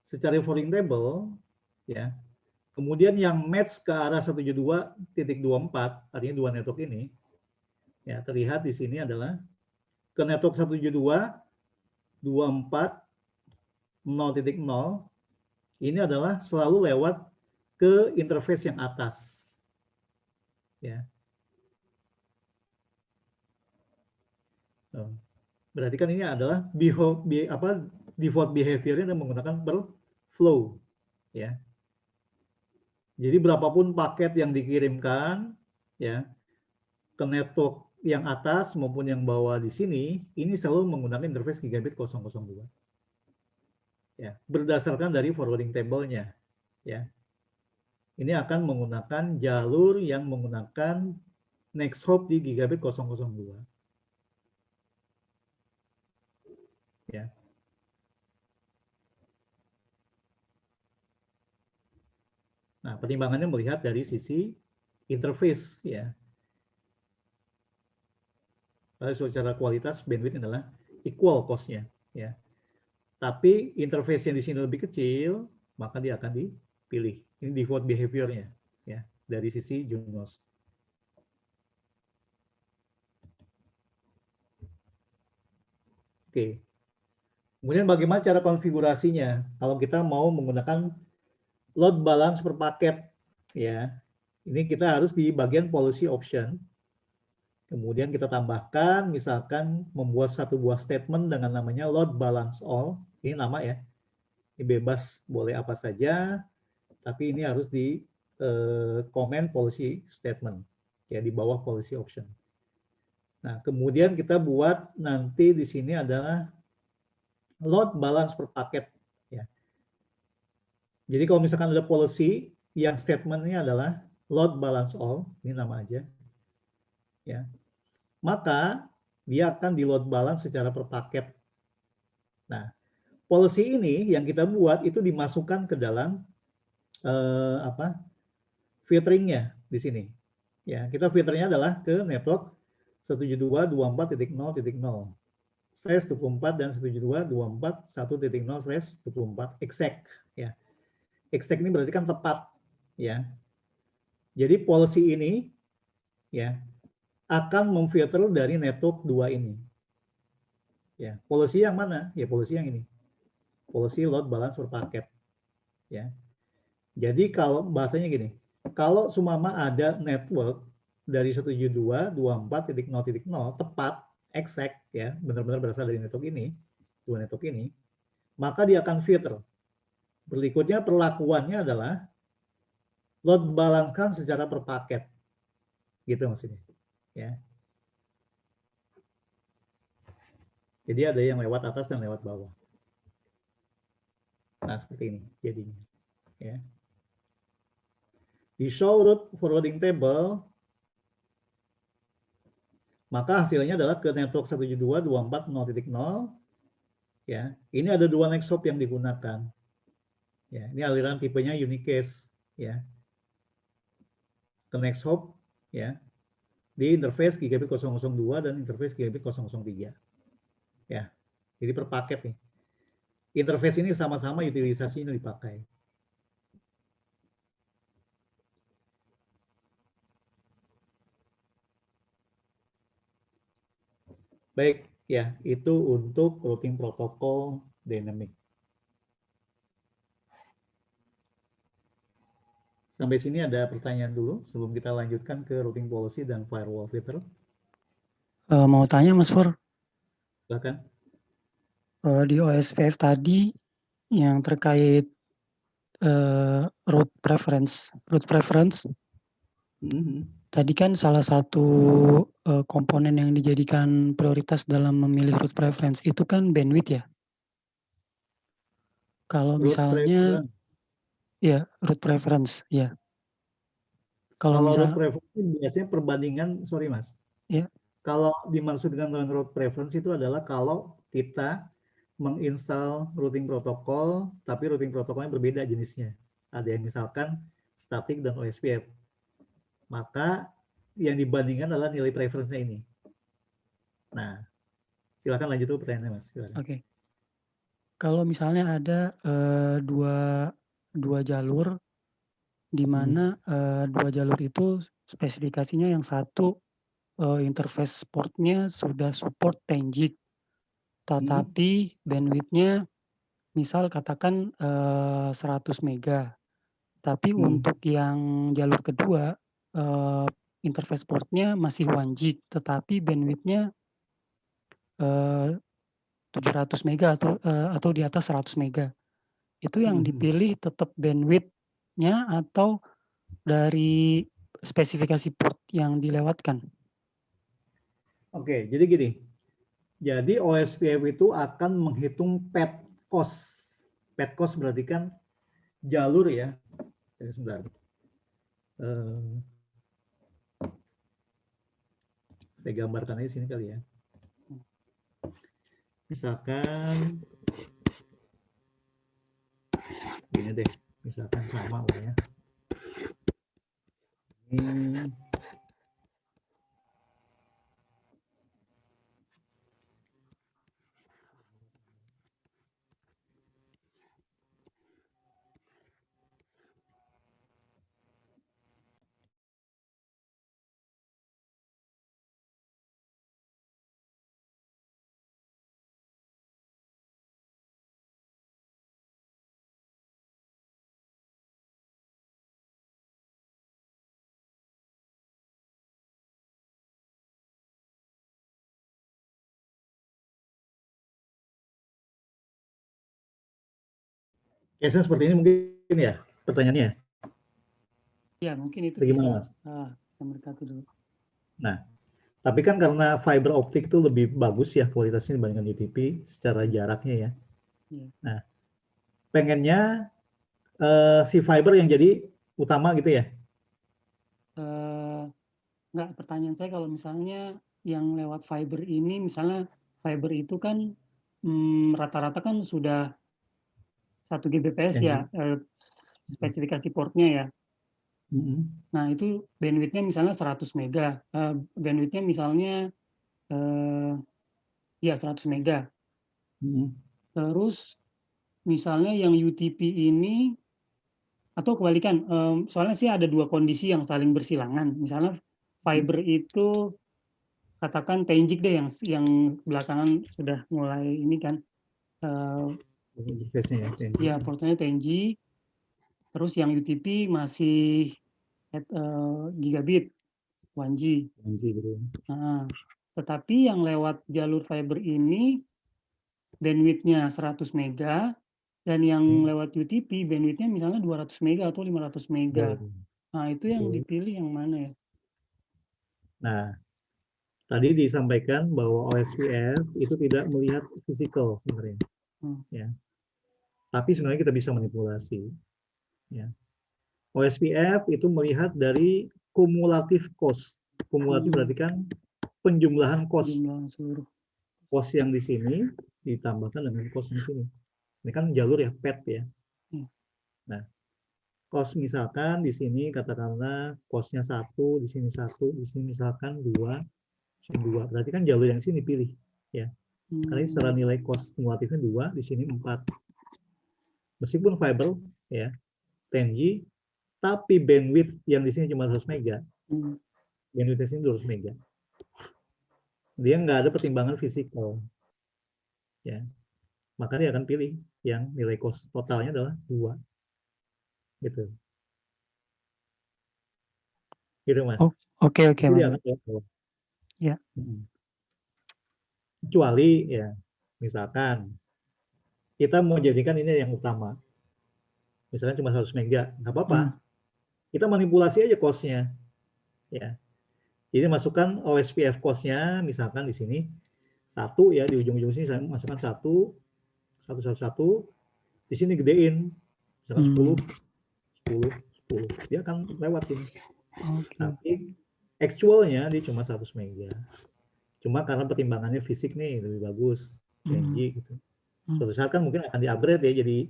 Secara forwarding table ya, Kemudian yang match ke arah 172.24, artinya dua network ini, ya terlihat di sini adalah ke network 172.24.0.0 ini adalah selalu lewat ke interface yang atas. Ya. Berarti kan ini adalah default behavior-nya menggunakan per flow. Ya. Jadi berapapun paket yang dikirimkan ya ke network yang atas maupun yang bawah di sini, ini selalu menggunakan interface gigabit 002. Ya, berdasarkan dari forwarding table-nya. Ya. Ini akan menggunakan jalur yang menggunakan next hop di gigabit 002. Ya. Nah, pertimbangannya melihat dari sisi interface ya. Secara kualitas bandwidth adalah equal cost-nya ya. Tapi interface yang di sini lebih kecil, maka dia akan dipilih. Ini default behavior-nya ya dari sisi Junos. Oke. Kemudian bagaimana cara konfigurasinya? Kalau kita mau menggunakan load balance per paket ya. Ini kita harus di bagian policy option. Kemudian kita tambahkan misalkan membuat satu buah statement dengan namanya load balance all. Ini nama ya. Ini bebas boleh apa saja, tapi ini harus di comment policy statement ya di bawah policy option. Nah, kemudian kita buat nanti di sini adalah load balance per paket ya. Jadi kalau misalkan ada policy yang statementnya adalah load balance all, ini nama aja, ya, maka dia akan di load balance secara per paket. Nah, policy ini yang kita buat itu dimasukkan ke dalam filteringnya di sini. Ya, kita filternya adalah ke network 172.24.0.0 slash 24 dan 172.24.1.0 slash 24 exact ya. Exact ini berarti kan tepat ya. Jadi policy ini ya akan memfilter dari network 2 ini. Ya, policy yang mana? Ya policy yang ini. Policy load balance per paket. Ya. Jadi kalau bahasanya gini, kalau sumama ada network dari 172.24.0.0 tepat exact ya, benar-benar berasal dari network ini, dua network ini, maka dia akan filter. Berikutnya perlakuannya adalah load balance-kan secara per paket. Gitu maksudnya. Ya. Jadi ada yang lewat atas dan lewat bawah. Nah, seperti ini jadinya. Ya. Di show route forwarding table, maka hasilnya adalah ke network 172.24.0.0. Ya, ini ada dua next hop yang digunakan. Ya, ini aliran tipenya unicast. Ya, ke next hop, ya, di interface gigabit 002 dan interface gigabit 003. Ya, jadi per paket nih. Interface ini sama-sama utilisasi ini dipakai. Baik, ya, itu untuk routing protokol dynamic. Sampai sini ada pertanyaan dulu sebelum kita lanjutkan ke routing policy dan firewall filter.
Mau tanya Mas Pur,
Silakan.
di OSPF tadi yang terkait route preference, tadi kan salah satu komponen yang dijadikan prioritas dalam memilih route preference itu kan bandwidth ya. Kalau misalnya ya route preference ya. Kalau
route preference biasanya perbandingan, sorry Mas.
Ya.
Kalau dimaksudkan dengan route preference itu adalah kalau kita menginstal routing protokol, tapi routing protokolnya berbeda jenisnya. Ada yang misalkan static dan OSPF. Maka yang dibandingkan adalah nilai preference-nya ini. Nah, silakan lanjut dulu pertanyaannya Mas.
Oke. Kalau misalnya ada dua jalur di mana dua jalur itu spesifikasinya yang satu interface portnya sudah support 10 gig, tetapi bandwidth-nya misal katakan 100 mega. Tapi untuk yang jalur kedua interface portnya masih 1 gig, tetapi bandwidth-nya 700 mega atau di atas 100 mega. Itu yang dipilih tetap bandwidth-nya atau dari spesifikasi port yang dilewatkan?
Oke, jadi gini. Jadi OSPF itu akan menghitung path cost. Path cost berarti kan jalur ya. Sebentar. Saya gambarkan aja sini kali ya. Misalkan gini deh, misalkan sama lah ya. Ini case-nya seperti ini mungkin ya pertanyaannya.
Ya, mungkin itu
Bagaimana, Mas?
saya berkati dulu.
Nah, tapi kan karena fiber optik itu lebih bagus ya kualitasnya dibandingkan UTP secara jaraknya ya.
Iya.
Nah, pengennya si fiber yang jadi utama gitu ya?
Enggak, pertanyaan saya kalau misalnya yang lewat fiber ini, misalnya fiber itu kan rata-rata kan sudah 1 Gbps ya, spesifikasi portnya ya. Nah, itu bandwidth-nya misalnya 100 mega. Bandwidth-nya misalnya ya 100 mega. Terus misalnya yang UTP ini, atau kebalikan, soalnya sih ada dua kondisi yang saling bersilangan. Misalnya fiber itu katakan 10 gig deh yang belakangan sudah mulai ini kan. Ya, portnya 10 gig. Terus yang UTP masih gigabit 1G. Nah, tetapi yang lewat jalur fiber ini bandwidth-nya 100 mega dan yang lewat UTP bandwidth-nya misalnya 200 mega atau 500 mega. Nah, itu yang dipilih yang mana ya?
Nah, tadi disampaikan bahwa OSPF itu tidak melihat physical sebenarnya. Ya. Tapi sebenarnya kita bisa manipulasi. Ya. OSPF itu melihat dari kumulatif cost. Kumulatif berarti kan penjumlahan cost. Cost yang di sini ditambahkan dengan cost di sini. Ini kan jalur ya, PET ya. Nah, cost misalkan di sini katakanlah cost-nya 1, di sini 1, di sini misalkan 2, di sini 2. Berarti kan jalur yang sini pilih ya. Karena secara nilai cost kumulatifnya 2, di sini 4. Meskipun fiber ya 10G, tapi bandwidth yang di sini cuma 100 mega. Bandwidth di sini 200 mega. Dia nggak ada pertimbangan fisikal. Ya. Maka dia akan pilih yang nilai cost totalnya adalah 2. Gitu. Gitu, Mas.
Oke, Mas.
Ya. Kecuali ya, misalkan kita mau jadikan ini yang utama. Misalkan cuma 100 mega, nggak apa-apa. Kita manipulasi aja cost-nya. Ya. Jadi masukkan OSPF cost-nya, misalkan di sini 1 ya, di ujung-ujung sini saya masukkan 1, 1, di sini gedein, misalkan 10, 10. Dia akan lewat sini. Tapi actualnya dia cuma 100 mega. Cuma karena pertimbangannya fisik nih lebih bagus, 10G gitu. Suatu saat kan mungkin akan di-upgrade ya jadi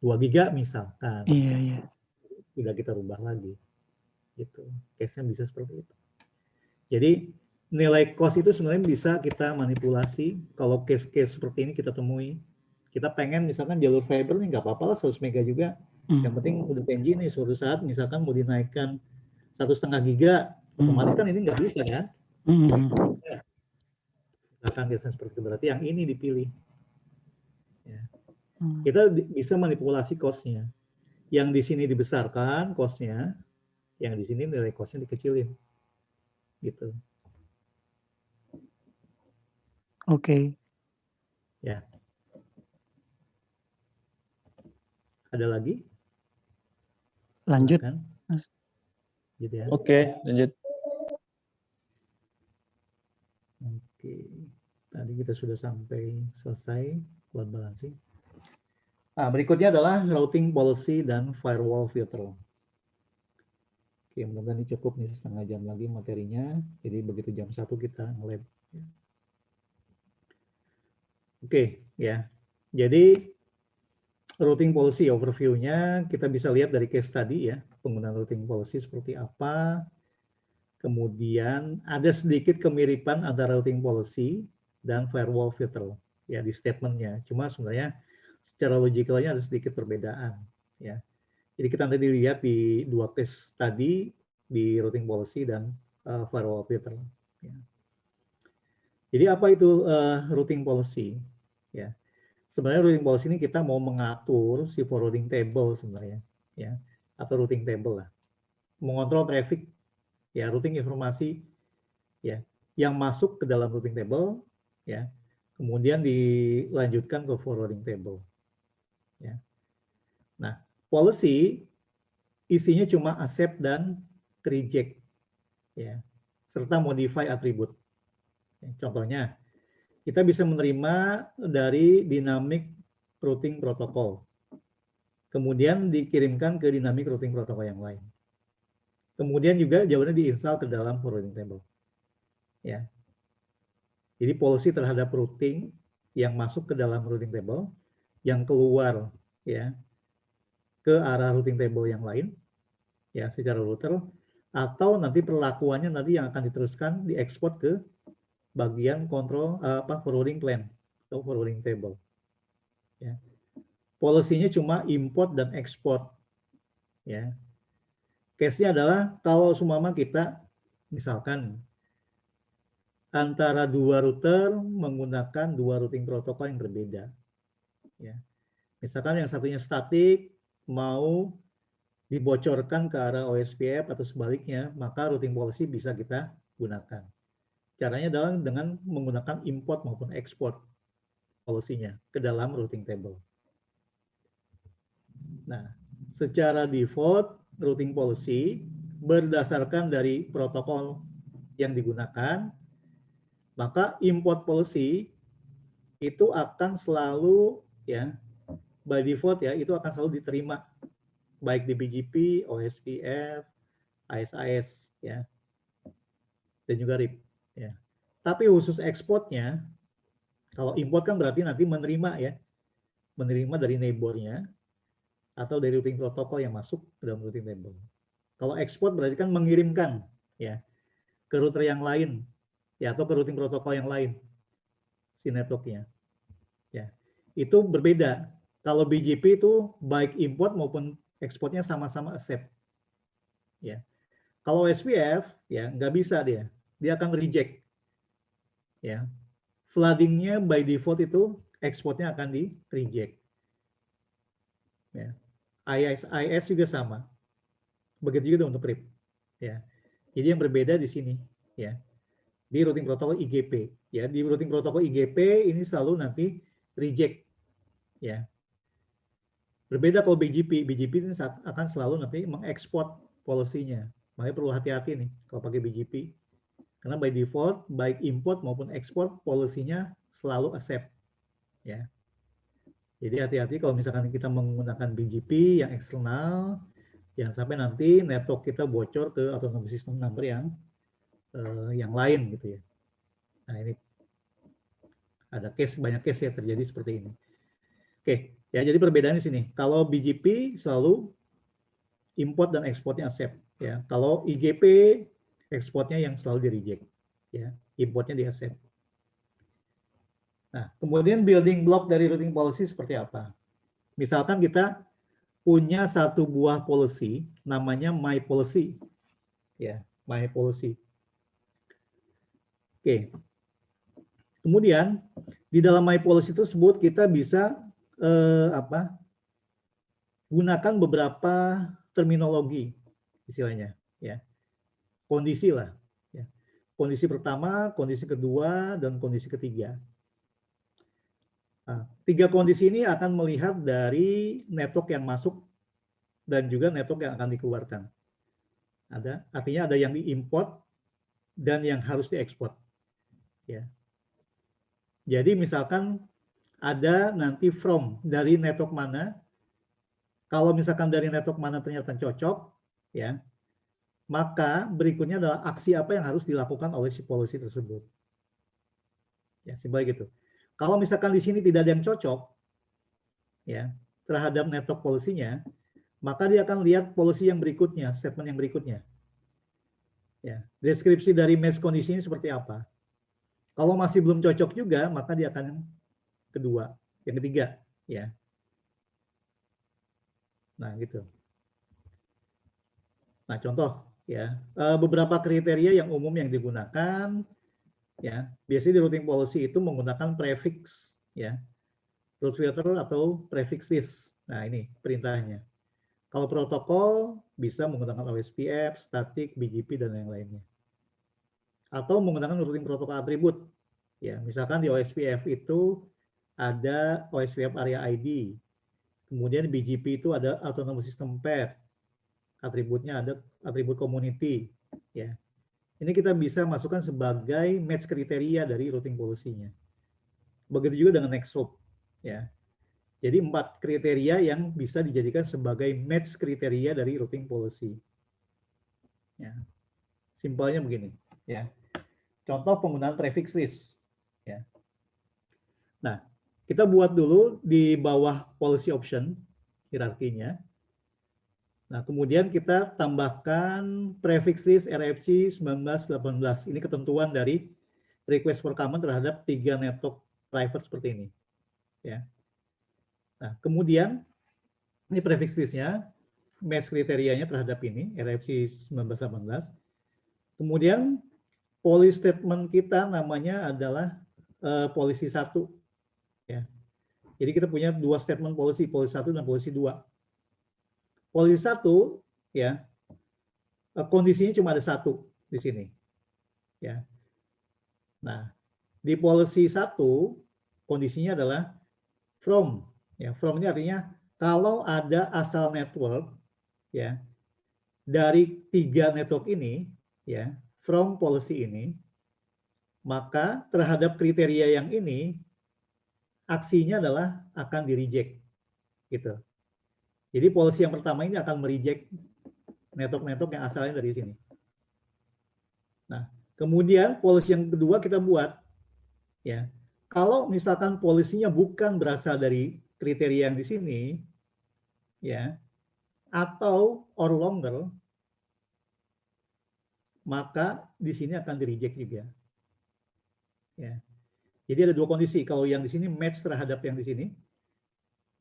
2 giga misalkan.
Iya.
Udah kita rubah lagi. Gitu. Case-nya bisa seperti itu. Jadi nilai cost itu sebenarnya bisa kita manipulasi. Kalau case-case seperti ini kita temui, kita pengen misalkan jalur fiber nih nggak apa-apa lah 100 mega juga. Yang penting udah Tenji nih, suatu saat misalkan mau dinaikkan 1,5 giga, otomatis kan ini nggak bisa kan? Misalkan biasanya seperti itu, berarti yang ini dipilih. Ya. Kita bisa manipulasi cost-nya. Yang di sini dibesarkan cost-nya, yang di sini nilai cost-nya dikecilin. Gitu.
Oke.
Ya. Ada lagi?
Lanjut,
Silakan.
Mas.
Gitu ya.
Oke, lanjut.
Oke. Tadi kita sudah sampai selesai load balancing. Nah, berikutnya adalah routing policy dan firewall filter. Oke, mudah-mudahan ini cukup nih, setengah jam lagi materinya. Jadi begitu jam 1 kita nge-lab. Oke, ya. Jadi routing policy overview-nya kita bisa lihat dari case tadi ya, penggunaan routing policy seperti apa. Kemudian ada sedikit kemiripan antara routing policy dan firewall filter ya di statement-nya. Cuma sebenarnya secara logikalnya ada sedikit perbedaan ya. Jadi kita nanti lihat di dua case tadi di routing policy dan firewall filter. Ya. Jadi apa itu routing policy? Ya, sebenarnya routing policy ini kita mau mengatur si forwarding table sebenarnya, ya, atau routing table lah, mengontrol traffic, ya, routing informasi, ya, yang masuk ke dalam routing table, ya, kemudian dilanjutkan ke forwarding table, ya. Nah, policy isinya cuma accept dan reject, ya, serta modify atribut. Contohnya, kita bisa menerima dari dynamic routing protocol, kemudian dikirimkan ke dynamic routing protocol yang lain. Kemudian juga jawabannya diinstal ke dalam forwarding table. Ya. Jadi policy terhadap routing yang masuk ke dalam routing table, yang keluar ya ke arah routing table yang lain, ya secara router, atau nanti perlakuannya nanti yang akan diteruskan diekspor ke bagian kontrol forwarding plan atau forwarding table. Ya. Policy-nya cuma import dan ekspor. Ya. Case-nya adalah kalau sumama kita misalkan antara dua router menggunakan dua routing protokol yang berbeda. Ya. Misalkan yang satunya statik mau dibocorkan ke arah OSPF atau sebaliknya, maka routing policy bisa kita gunakan. Caranya adalah dengan menggunakan import maupun ekspor policy-nya ke dalam routing table. Nah, secara default routing policy berdasarkan dari protokol yang digunakan, maka import policy itu akan selalu ya by default ya itu akan selalu diterima baik di BGP, OSPF, ASIS ya dan juga RIP ya. Tapi khusus ekspornya, kalau import kan berarti nanti menerima ya, menerima dari neighbornya atau dari routing protokol yang masuk ke dalam routing table. Kalau ekspor berarti kan mengirimkan ya ke router yang lain ya atau ke routing protokol yang lain si networknya. Ya, itu berbeda. Kalau BGP itu baik import maupun ekspornya sama-sama accept. Ya. Kalau SPF ya nggak bisa dia akan reject. Ya, floodingnya by default itu ekspornya akan di reject. Ya. IS juga sama. Begitu juga untuk RIP. Ya. Jadi yang berbeda di sini ya. Di routing protokol IGP ya, di routing protokol IGP ini selalu nanti reject ya. Berbeda kalau BGP ini akan selalu nanti mengekspor policy-nya. Makanya perlu hati-hati nih kalau pakai BGP. Karena by default, baik import maupun ekspor, policy-nya selalu accept. Ya. Jadi hati-hati kalau misalkan kita menggunakan BGP yang eksternal, jangan sampai nanti network kita bocor ke autonomous system number yang lain gitu ya. Nah ini ada banyak case ya terjadi seperti ini. Oke, ya jadi perbedaannya di sini. Kalau BGP selalu import dan ekspornya accept. Ya, kalau IGP ekspornya yang selalu di reject. Ya, importnya di accept. Nah, kemudian building block dari routing policy seperti apa? Misalkan kita punya satu buah policy namanya my policy, ya, my policy. Oke. Kemudian di dalam my policy tersebut kita bisa gunakan beberapa terminologi istilahnya, ya, kondisi lah, ya. Kondisi pertama, kondisi kedua, dan kondisi ketiga. Nah, 3 kondisi ini akan melihat dari network yang masuk dan juga network yang akan dikeluarkan. Artinya ada yang diimport dan yang harus diekspor. Ya. Jadi misalkan ada nanti from dari network mana, kalau misalkan dari network mana ternyata cocok, ya, maka berikutnya adalah aksi apa yang harus dilakukan oleh si policy tersebut. Ya, simpel gitu. Kalau misalkan di sini tidak ada yang cocok, ya, terhadap network policy-nya, maka dia akan lihat policy yang berikutnya, statement yang berikutnya. Ya, deskripsi dari mesh kondisi ini seperti apa. Kalau masih belum cocok juga, maka dia akan yang kedua, yang ketiga, ya. Nah, gitu. Nah, contoh, ya, beberapa kriteria yang umum yang digunakan, ya, biasanya di routing policy itu menggunakan prefix, ya, route filter atau prefix list. Nah, ini perintahnya. Kalau protokol bisa menggunakan OSPF, static, BGP, dan yang lainnya. Atau menggunakan routing protokol atribut. Ya, misalkan di OSPF itu ada OSPF area ID. Kemudian BGP itu ada autonomous system pair. Atributnya ada atribut community. Ya. Ini kita bisa masukkan sebagai match kriteria dari routing policy-nya. Begitu juga dengan next hop. Ya. Jadi 4 kriteria yang bisa dijadikan sebagai match kriteria dari routing policy. Ya. Simpelnya begini. Ya. Contoh penggunaan prefix list. Ya. Nah, kita buat dulu di bawah policy option, hierarkinya. Nah, kemudian kita tambahkan prefix list RFC 1918. Ini ketentuan dari request for comment terhadap 3 network private seperti ini. Ya. Nah, kemudian ini prefix listnya, match kriterianya terhadap ini, RFC 1918. Kemudian policy statement kita namanya adalah policy 1. Ya. Jadi kita punya 2 statement policy 1 dan policy 2. Policy 1, ya, kondisinya cuma ada 1 di sini. Ya. Nah, di policy 1, kondisinya adalah from. Ya, from ini artinya kalau ada asal network, ya, dari 3 network ini, ya, from policy ini, maka terhadap kriteria yang ini, aksinya adalah akan di-reject. Gitu. Jadi policy yang pertama ini akan mereject network-network yang asalnya dari sini. Nah, kemudian policy yang kedua kita buat, ya, kalau misalkan polisinya bukan berasal dari kriteria yang di sini, ya, atau or longer, maka di sini akan di-reject juga. Ya. Jadi ada 2 kondisi. Kalau yang di sini match terhadap yang di sini.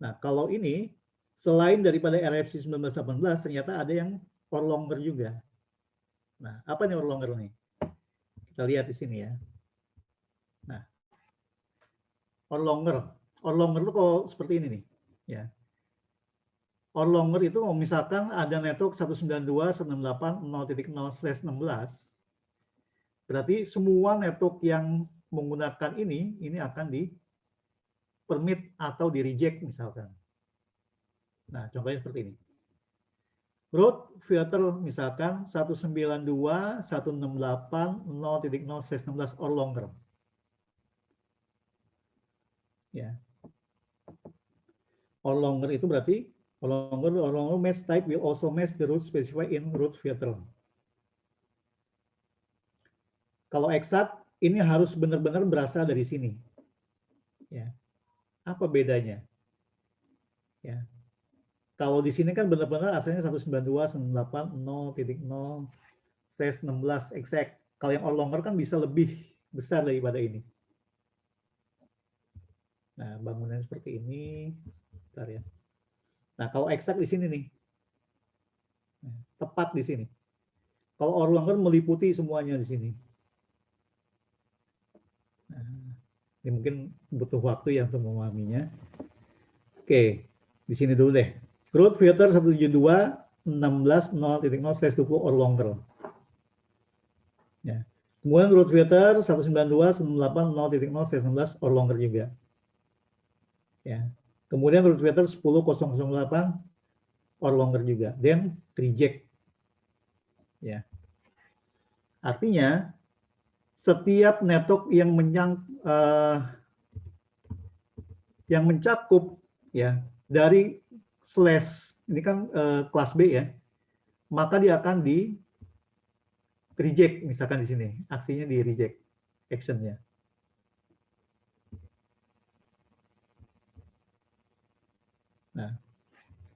Nah, kalau ini selain daripada RFC 1918 ternyata ada yang or longer juga. Nah, apa nih or longer nih? Kita lihat di sini ya. Nah, or longer itu kalau seperti ini nih, ya. Or longer itu misalkan ada network 192.168.0.0/16, berarti semua network yang menggunakan ini akan di permit atau di reject misalkan. Nah, contohnya seperti ini. Route filter misalkan 192.168.0.0/16 or longer. Ya. Or longer itu berarti or longer mesh type will also match the route specified in route filter. Kalau exact ini harus benar-benar berasal dari sini. Ya. Apa bedanya? Ya. Kalau di sini kan benar-benar asalnya 192.168.0.0/16 exact. Kalau yang or longer kan bisa lebih besar daripada ini. Nah, bangunannya seperti ini. Bentar ya. Nah, kalau exact di sini nih. Tepat di sini. Kalau or longer meliputi semuanya di sini. Nah, ini mungkin butuh waktu ya untuk memahaminya. Oke, di sini dulu deh. Root filter 172.16.0.0/20 or longer. Ya. Kemudian root filter 192.168.0.0/16 or longer juga. Ya. Kemudian root filter 10.008 or longer juga. Then reject. Ya. Artinya setiap network yang mencakup ya dari slash ini kan kelas B ya, maka dia akan di reject, misalkan di sini aksinya di reject actionnya. Nah,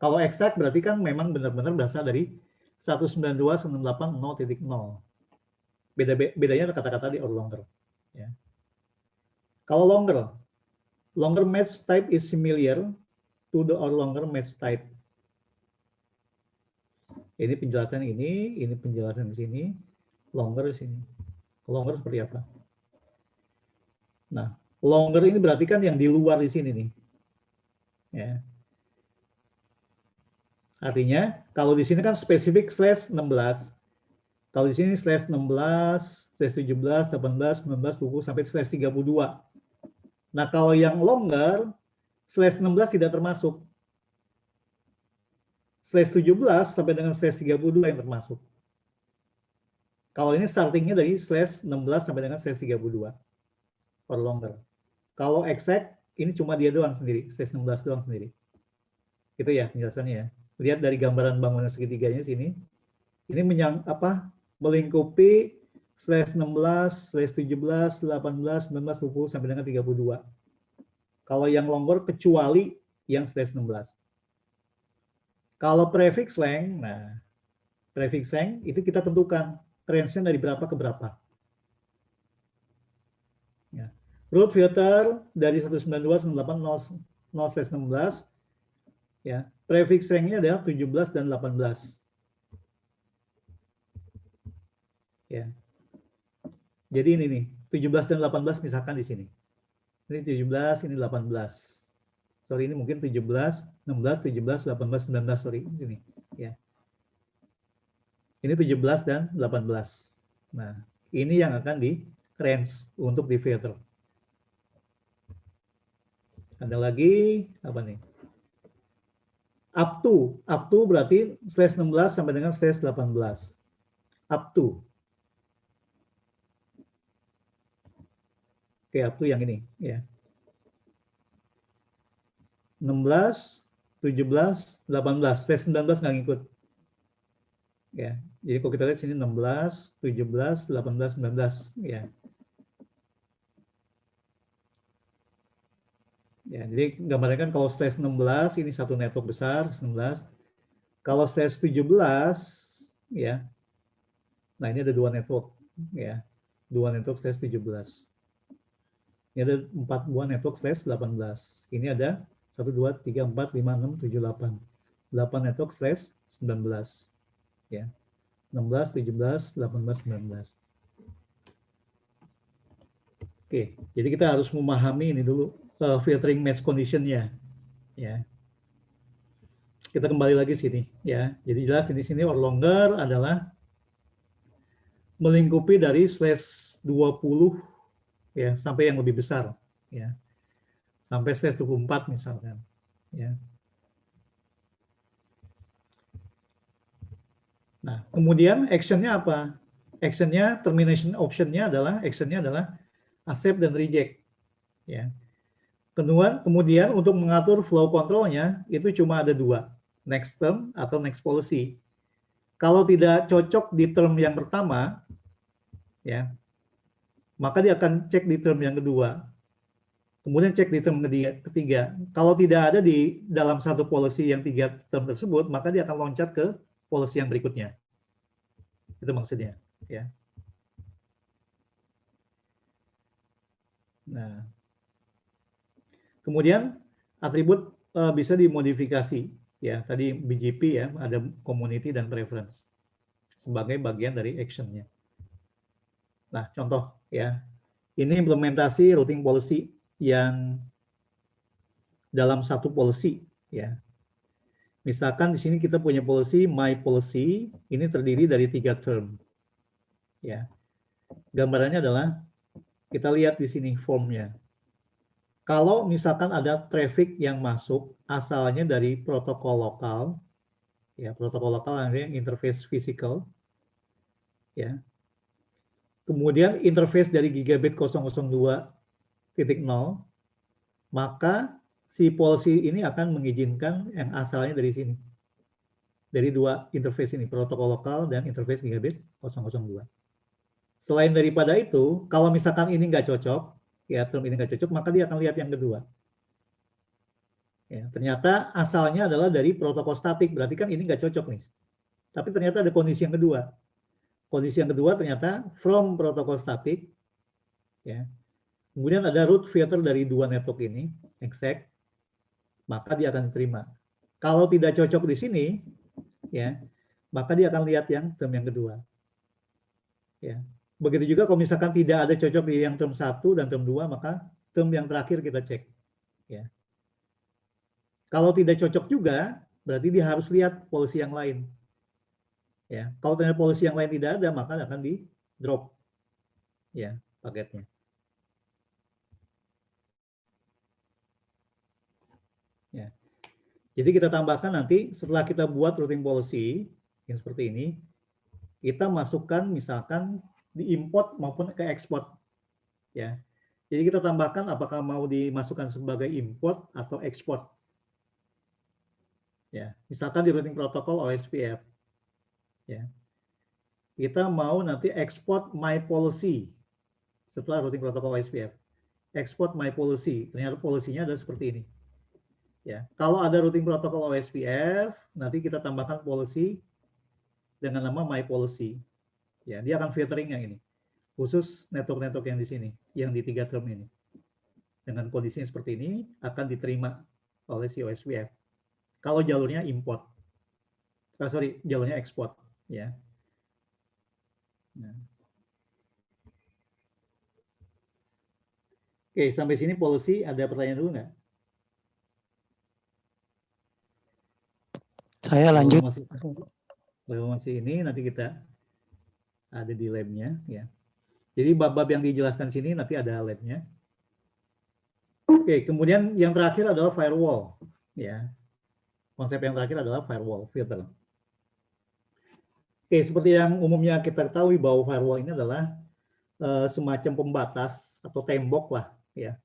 kalau exact berarti kan memang benar-benar berasal dari 192.168.0.0. Bedanya ada kata-kata di or longer. Ya. Kalau longer match type is similar to the or longer match type. Ini penjelasan ini penjelasan di sini, longer di sini. Longer seperti apa? Nah, longer ini berarti kan yang di luar di sini nih. Ya. Artinya kalau di sini kan spesifik /16. Kalau di sini /16, /17, 18, 19, 20 sampai /32. Nah, kalau yang longer /16 tidak termasuk. /17 sampai dengan /32 yang termasuk. Kalau ini startingnya dari /16 sampai dengan /32 or longer. Kalau exact ini cuma dia doang sendiri, /16 doang sendiri. Itu ya penjelasannya ya. Lihat dari gambaran bangunan segitiganya sini. Ini melingkupi /16, /17, 18, 19, 20 sampai dengan 32. Kalau yang longer kecuali yang /16. Kalau prefix length, nah prefix length itu kita tentukan range-nya dari berapa ke berapa. Ya. Root filter dari 192.168.0/16 ya. Prefix length-nya adalah 17 dan 18. Ya. Jadi ini nih, 17 dan 18 misalkan di sini. Ini 17, ini 18. Sorry, ini mungkin 17, 16, 17, 18, 19, sorry, di sini. Ya. Ini 17 dan 18. Nah, ini yang akan di range untuk di filter. Ada lagi apa nih? Up to berarti /16 sampai dengan /18. Up to. Oke, up to yang ini ya. 16, 17, 18, /19 nggak ngikut. Ya, jadi kalau kita lihat sini 16, 17, 18, 19 ya. Ya, jadi gambarnya kan kalau /16 ini satu network besar 16. Kalau /17 ya. Nah, ini ada dua network ya. Dua network /17. Ini ada 4 buah network /18. Ini ada 1 2 3 4 5 6 7 8. 8 network /19 ya. 16, 17, 18, 19. Oke, jadi kita harus memahami ini dulu filtering mesh condition-nya ya. Kita kembali lagi sini ya. Jadi jelas di sini or longer adalah melingkupi dari /20 ya sampai yang lebih besar ya. Sampai /24 misalkan ya. Nah, kemudian action-nya apa? Action-nya termination option-nya adalah accept dan reject ya. Kemudian untuk mengatur flow control-nya itu cuma ada dua, next term atau next policy. Kalau tidak cocok di term yang pertama, ya, maka dia akan cek di term yang kedua. Kemudian cek di term ketiga. Kalau tidak ada di dalam satu policy yang 3 term tersebut, maka dia akan loncat ke policy yang berikutnya. Itu maksudnya, ya. Nah, kemudian atribut bisa dimodifikasi Ya, tadi BGP ya, ada community dan preference sebagai bagian dari actionnya. Nah, contoh ya, ini implementasi routing policy yang dalam satu policy ya. Misalkan di sini kita punya policy my policy, ini terdiri dari 3 term. Ya. Gambarannya adalah kita lihat di sini formnya. Kalau misalkan ada traffic yang masuk asalnya dari protokol lokal, ya protokol lokal yang interface physical, ya. Kemudian interface dari gigabit 002.0, maka si policy ini akan mengizinkan yang asalnya dari sini. Dari dua interface ini, protokol lokal dan interface gigabit 002. Selain daripada itu, kalau misalkan ini nggak cocok, ya term ini nggak cocok, maka dia akan lihat yang kedua. Ya, ternyata asalnya adalah dari protokol statik, berarti kan ini nggak cocok nih. Tapi ternyata ada kondisi yang kedua. Kondisi yang kedua ternyata from protokol statik, ya. Kemudian ada root filter dari dua network ini, exact, maka dia akan diterima. Kalau tidak cocok di sini, ya, maka dia akan lihat yang term yang kedua. Ya. Begitu juga kalau misalkan tidak ada cocok di yang term 1 dan term 2, maka term yang terakhir kita cek. Ya. Kalau tidak cocok juga, berarti dia harus lihat policy yang lain. Ya, kalau ternyata policy yang lain tidak ada, maka akan di drop ya paketnya. Ya. Jadi kita tambahkan nanti setelah kita buat routing policy yang seperti ini, kita masukkan misalkan di import maupun ke export. Ya. Jadi kita tambahkan apakah mau dimasukkan sebagai import atau export. Ya, misalkan di routing protokol OSPF, ya, kita mau nanti export my policy setelah routing protokol OSPF. Export my policy, ternyata policy-nya ada seperti ini. Ya, kalau ada routing protokol OSPF, nanti kita tambahkan policy dengan nama my policy. Ya, dia akan filtering yang ini, khusus network-network yang di sini, yang di 3 term ini. Dengan kondisinya seperti ini akan diterima oleh si OSPF. Kalau jalurnya import. Jalurnya ekspor, ya. Nah. Oke, sampai sini policy ada pertanyaan dulu nggak?
Saya lanjut.
Kalau masih ini nanti kita ada di labnya, ya. Jadi bab-bab yang dijelaskan sini nanti ada labnya. Oke, kemudian yang terakhir adalah firewall, ya. Konsep yang terakhir adalah firewall filter. Oke, seperti yang umumnya kita ketahui bahwa firewall ini adalah semacam pembatas atau tembok lah, ya,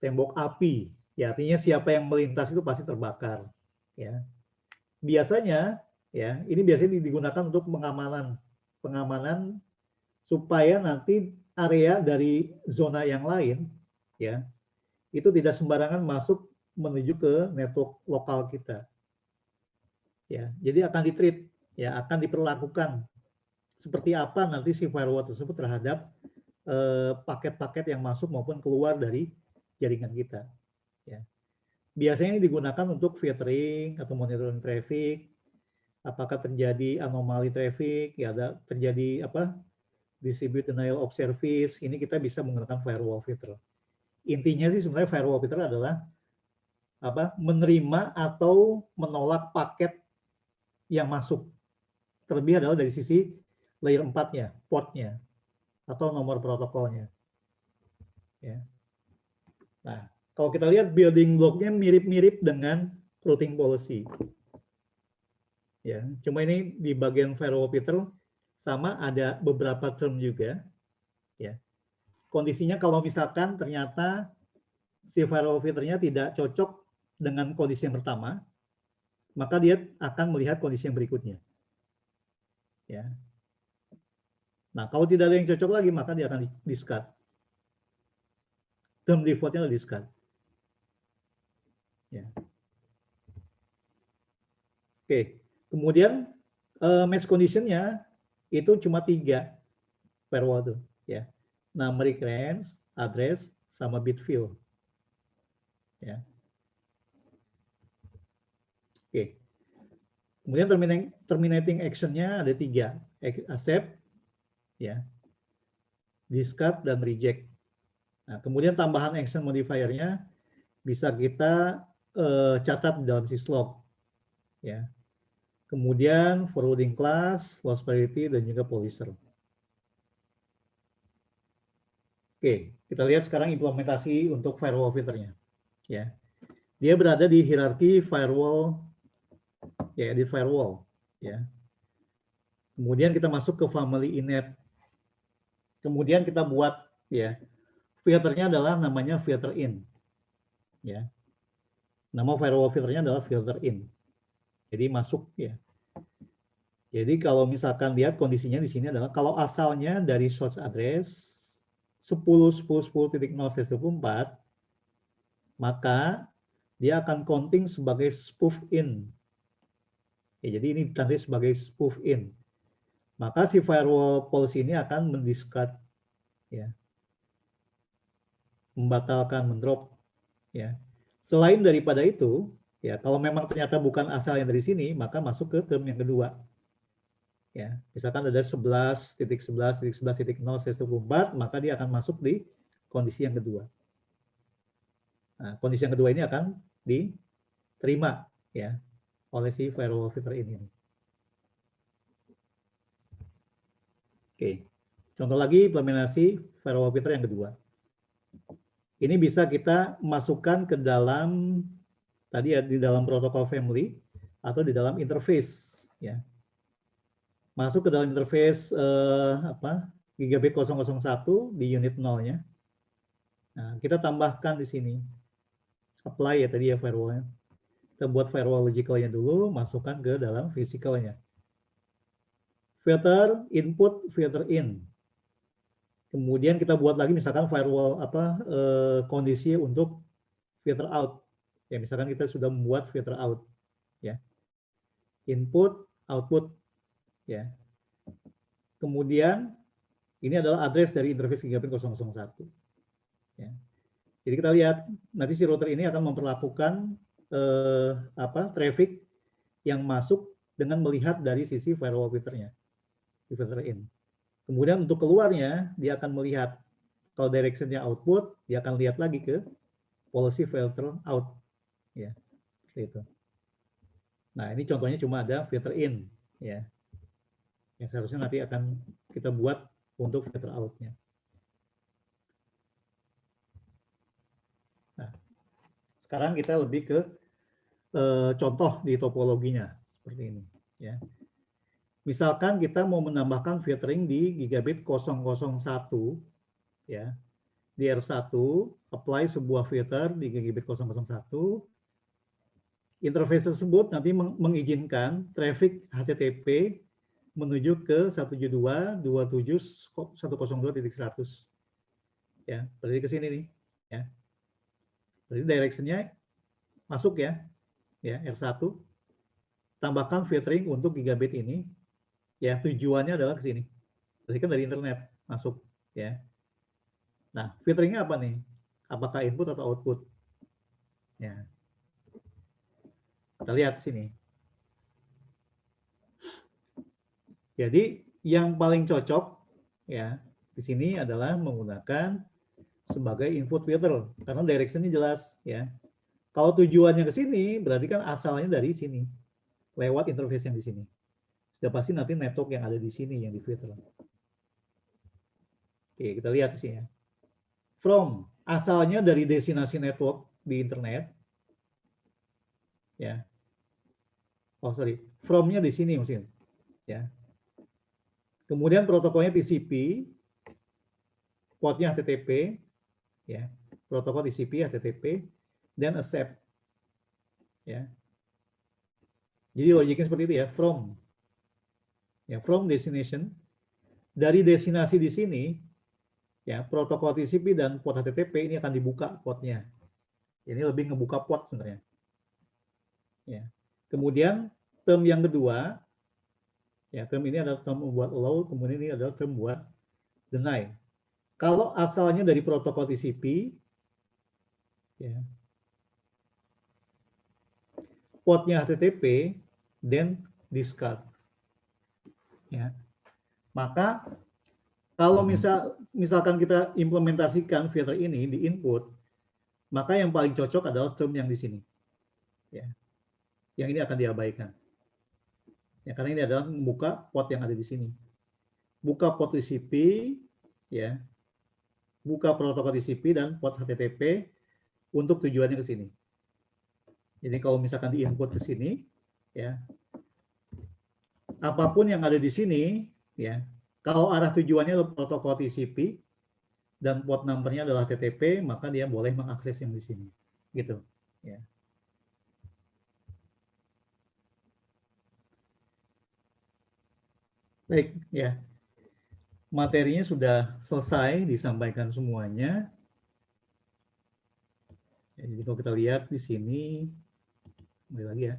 tembok api. Ya, artinya siapa yang melintas itu pasti terbakar. Ya, biasanya, ya, ini biasanya digunakan untuk pengamanan supaya nanti area dari zona yang lain, ya, itu tidak sembarangan masuk menuju ke network lokal kita. Ya, jadi akan ditreat, ya, akan diperlakukan seperti apa nanti si firewall tersebut terhadap paket-paket yang masuk maupun keluar dari jaringan kita. Ya. Biasanya ini digunakan untuk filtering atau monitoring traffic. Apakah terjadi anomali traffic, ya ada terjadi apa? Distribute denial of service. Ini kita bisa menggunakan firewall filter. Intinya sih sebenarnya firewall filter adalah apa? Menerima atau menolak paket yang masuk. Terlebih adalah dari sisi layer 4-nya, portnya, atau nomor protokolnya. Ya. Nah, kalau kita lihat building block-nya mirip-mirip dengan routing policy. Ya, cuma ini di bagian firewall filter sama ada beberapa term juga. Ya. Kondisinya kalau misalkan ternyata si firewall filternya tidak cocok dengan kondisi yang pertama, maka dia akan melihat kondisi yang berikutnya. Ya. Nah, kalau tidak ada yang cocok lagi, maka dia akan discard. Term default-nya adalah discard. Ya. Oke, kemudian match condition-nya itu cuma 3 firewall tuh, ya. Numeric range, address, sama bit fill. Ya. Oke, Kemudian terminating action-nya ada 3, accept, ya, discard, dan reject. Nah, kemudian tambahan action modifier-nya bisa kita catat dalam syslog, ya. Kemudian forwarding class, loss priority, dan juga polisher. Oke, kita lihat sekarang implementasi untuk firewall filternya. Ya, dia berada di hierarki firewall, ya, edit firewall. Ya. Kemudian kita masuk ke family inet. Kemudian kita buat, ya, filternya adalah namanya filter in. Ya, nama firewall filternya adalah filter in. Jadi masuk, ya. Jadi kalau misalkan lihat kondisinya di sini adalah kalau asalnya dari source address 10.10.10.0/24, maka dia akan counting sebagai spoof in. Ya, jadi ini ditandai sebagai spoof in. Maka si firewall policy ini akan mendiscard, ya, membatalkan, mendrop. Ya. Selain daripada itu, ya, kalau memang ternyata bukan asal yang dari sini, maka masuk ke term yang kedua. Ya, misalkan ada 11.11.11.0/24, maka dia akan masuk di kondisi yang kedua. Nah, kondisi yang kedua ini akan diterima, ya, oleh si firewall filter ini. Oke, contoh lagi implementasi firewall filter yang kedua. Ini bisa kita masukkan ke dalam tadi ya, di dalam protokol family atau di dalam interface, ya. Masuk ke dalam interface gigabit 001 di unit 0-nya. Nah, kita tambahkan di sini apply, ya, tadi ya firewall-nya. Kita buat firewall logical-nya dulu, masukkan ke dalam physical-nya. Filter input, filter in. Kemudian kita buat lagi misalkan firewall kondisi untuk filter out. Ya, misalkan kita sudah membuat filter out, ya. Input, output, ya. Kemudian ini adalah address dari interface gigabit 001. Ya. Jadi kita lihat nanti si router ini akan memperlakukan traffic yang masuk dengan melihat dari sisi firewall filternya, filter in. Kemudian untuk keluarnya dia akan melihat kalau directionnya output, dia akan lihat lagi ke policy filter out, ya, seperti itu. Nah, ini contohnya cuma ada filter in, ya, yang seharusnya nanti akan kita buat untuk filter out-nya. Nah, sekarang kita lebih ke contoh di topologinya seperti ini, ya. Misalkan kita mau menambahkan filtering di gigabit 001, ya. Di R1 apply sebuah filter di gigabit 001. Interface tersebut nanti mengizinkan traffic HTTP menuju ke 172.168.102.100. Ya, berarti ke sini nih, ya. Berarti direction-nya masuk, ya. Ya, R1. Tambahkan filtering untuk gigabit ini. Ya, tujuannya adalah ke sini. Berarti kan dari internet masuk, ya. Nah, filteringnya apa nih? Apakah input atau output? Ya. Kita lihat sini. Jadi yang paling cocok, ya, di sini adalah menggunakan sebagai input filter karena direction-nya jelas, ya. Kalau tujuannya ke sini berarti kan asalnya dari sini lewat interface yang di sini. Sudah pasti nanti network yang ada di sini yang difilter. Oke, kita lihat di sini, ya. From asalnya dari destinasi network di internet, ya. Oh sorry, from-nya di sini maksudnya, ya. Kemudian protokolnya TCP, portnya HTTP, ya. Protokol TCP, HTTP, dan accept, ya. Jadi logiknya seperti itu, ya. From, ya, from destination, dari destinasi di sini, ya, protokol TCP dan port HTTP ini akan dibuka portnya. Ini lebih ngebuka port sebenarnya, ya. Kemudian term yang kedua, ya, term ini adalah term buat allow, kemudian ini adalah term buat deny. Kalau asalnya dari protokol TCP, ya, portnya HTTP, dan discard. Ya. Maka kalau misalkan kita implementasikan filter ini di input, maka yang paling cocok adalah term yang di sini. Ya. Yang ini akan diabaikan. Ya, karena ini adalah membuka port yang ada di sini. Buka port TCP, ya. Buka protokol TCP dan port HTTP untuk tujuannya ke sini. Jadi kalau misalkan di input ke sini, ya. Apapun yang ada di sini, ya. Kalau arah tujuannya adalah protokol TCP dan port numbernya adalah HTTP, maka dia boleh mengakses yang di sini. Gitu, ya. Baik, ya. Materinya sudah selesai disampaikan semuanya. Jadi kalau kita lihat di sini, kembali lagi ya.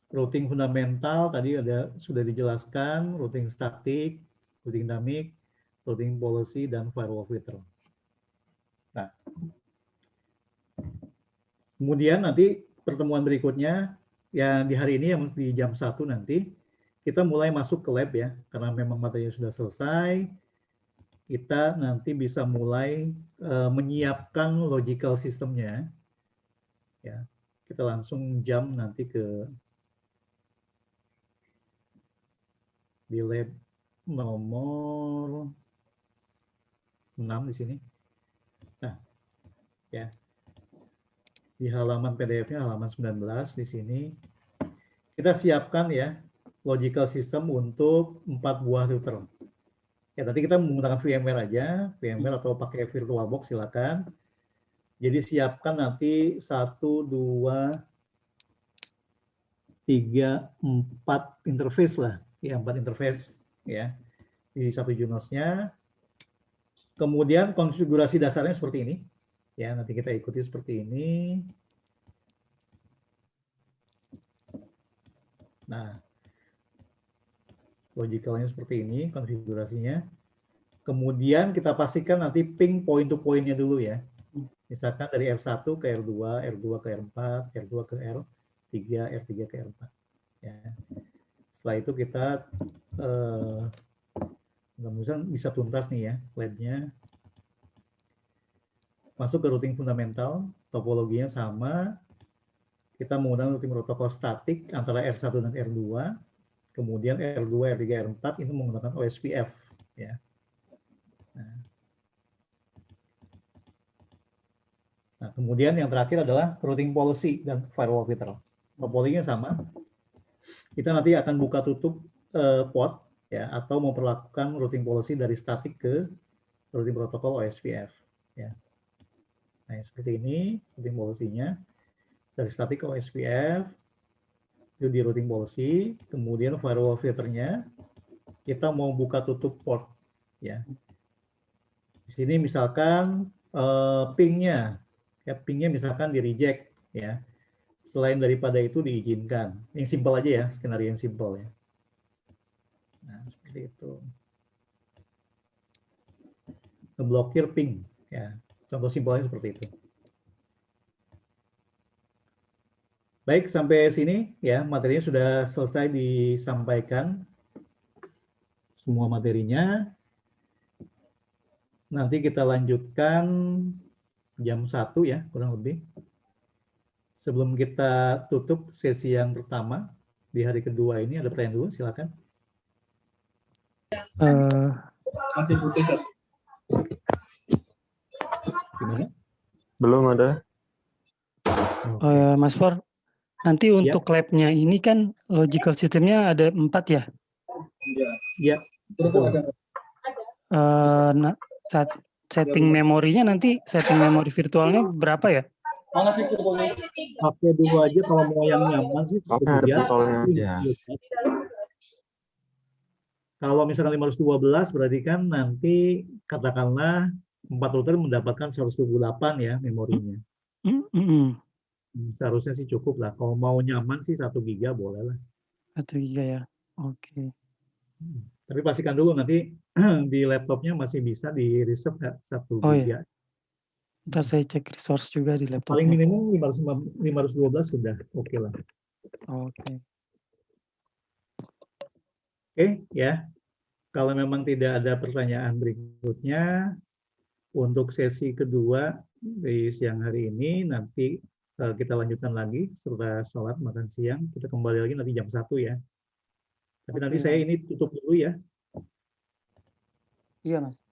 Routing fundamental tadi sudah dijelaskan, routing statik, routing dynamic, routing policy, dan firewall filter. Nah, kemudian nanti pertemuan berikutnya, ya di hari ini yang di jam 1 nanti, kita mulai masuk ke lab ya, karena memang materinya sudah selesai, kita nanti bisa mulai menyiapkan logical systemnya. Ya, kita langsung jam nanti di lab nomor 6 di sini. Nah, ya. Di halaman PDF-nya halaman 19 di sini. Kita siapkan ya logical system untuk 4 buah router. Ya, nanti kita menggunakan VMware aja, VMware atau pakai VirtualBox silakan. Jadi siapkan nanti 1, 2, 3, 4 interface lah. Ya, 4 interface ya di satu Junos-nya. Kemudian konfigurasi dasarnya seperti ini. Ya, nanti kita ikuti seperti ini. Nah, logicalnya seperti ini konfigurasinya. Kemudian kita pastikan nanti ping point to point-nya dulu ya. Misalkan dari R1 ke R2, R2 ke R4, R2 ke R3, R3 ke R4. Ya. Setelah itu kita mudah-mudahan bisa tuntas nih ya labnya. Masuk ke routing fundamental, topologinya sama. Kita menggunakan routing protokol statik antara R1 dan R2. Kemudian R2, R3, R4 ini menggunakan OSPF. Ya. Nah, kemudian yang terakhir adalah routing policy dan firewall filter. Topologinya sama. Kita nanti akan buka tutup port ya, atau memperlakukan routing policy dari statik ke routing protokol OSPF. Ya. Nah, seperti ini routing policy-nya. Dari statik ke OSPF, itu di routing policy. Kemudian firewall filternya, kita mau buka tutup port. Ya. Di sini misalkan ping-nya, ya, ping-nya misalkan di reject. Ya. Selain daripada itu diizinkan. Yang simpel aja ya, skenario yang simpel ya. Nah, seperti itu. Ngeblokir ping. Ya. Contoh simpelnya seperti itu. Baik, sampai sini ya materinya sudah selesai disampaikan. Semua materinya. Nanti kita lanjutkan jam 1 ya, kurang lebih. Sebelum kita tutup sesi yang pertama, di hari kedua ini ada pertanyaan dulu, silakan.
Masih putih, Sir.
Gimana?
Belum ada.
Mas For, nanti untuk lab-nya ini kan logical system-nya ada 4 ya?
Iya.
Nah, setting memorinya nanti, setting memori virtualnya berapa ya?
Pakai dulu aja kalau mau yang nyaman sih.
Ada virtualnya aja.
Kalau misalkan 512 berarti kan nanti katakanlah 4 router mendapatkan 128 ya memorinya. Seharusnya sih cukup lah. Kalau mau nyaman sih 1 giga boleh lah.
1 giga ya. Oke.
Tapi pastikan dulu nanti di laptopnya masih bisa di reserve 1
Oh,
giga.
iya. Ntar saya cek resource juga di laptopnya.
Paling minimum 512 sudah oke lah.
Oke.
Oke, ya. Kalau memang tidak ada pertanyaan berikutnya, untuk sesi kedua di siang hari ini, nanti kita lanjutkan lagi setelah sholat makan siang. Kita kembali lagi nanti jam 1 ya. Tapi
Oke,
nanti saya
Mas.
ini tutup dulu ya.
Iya, Mas.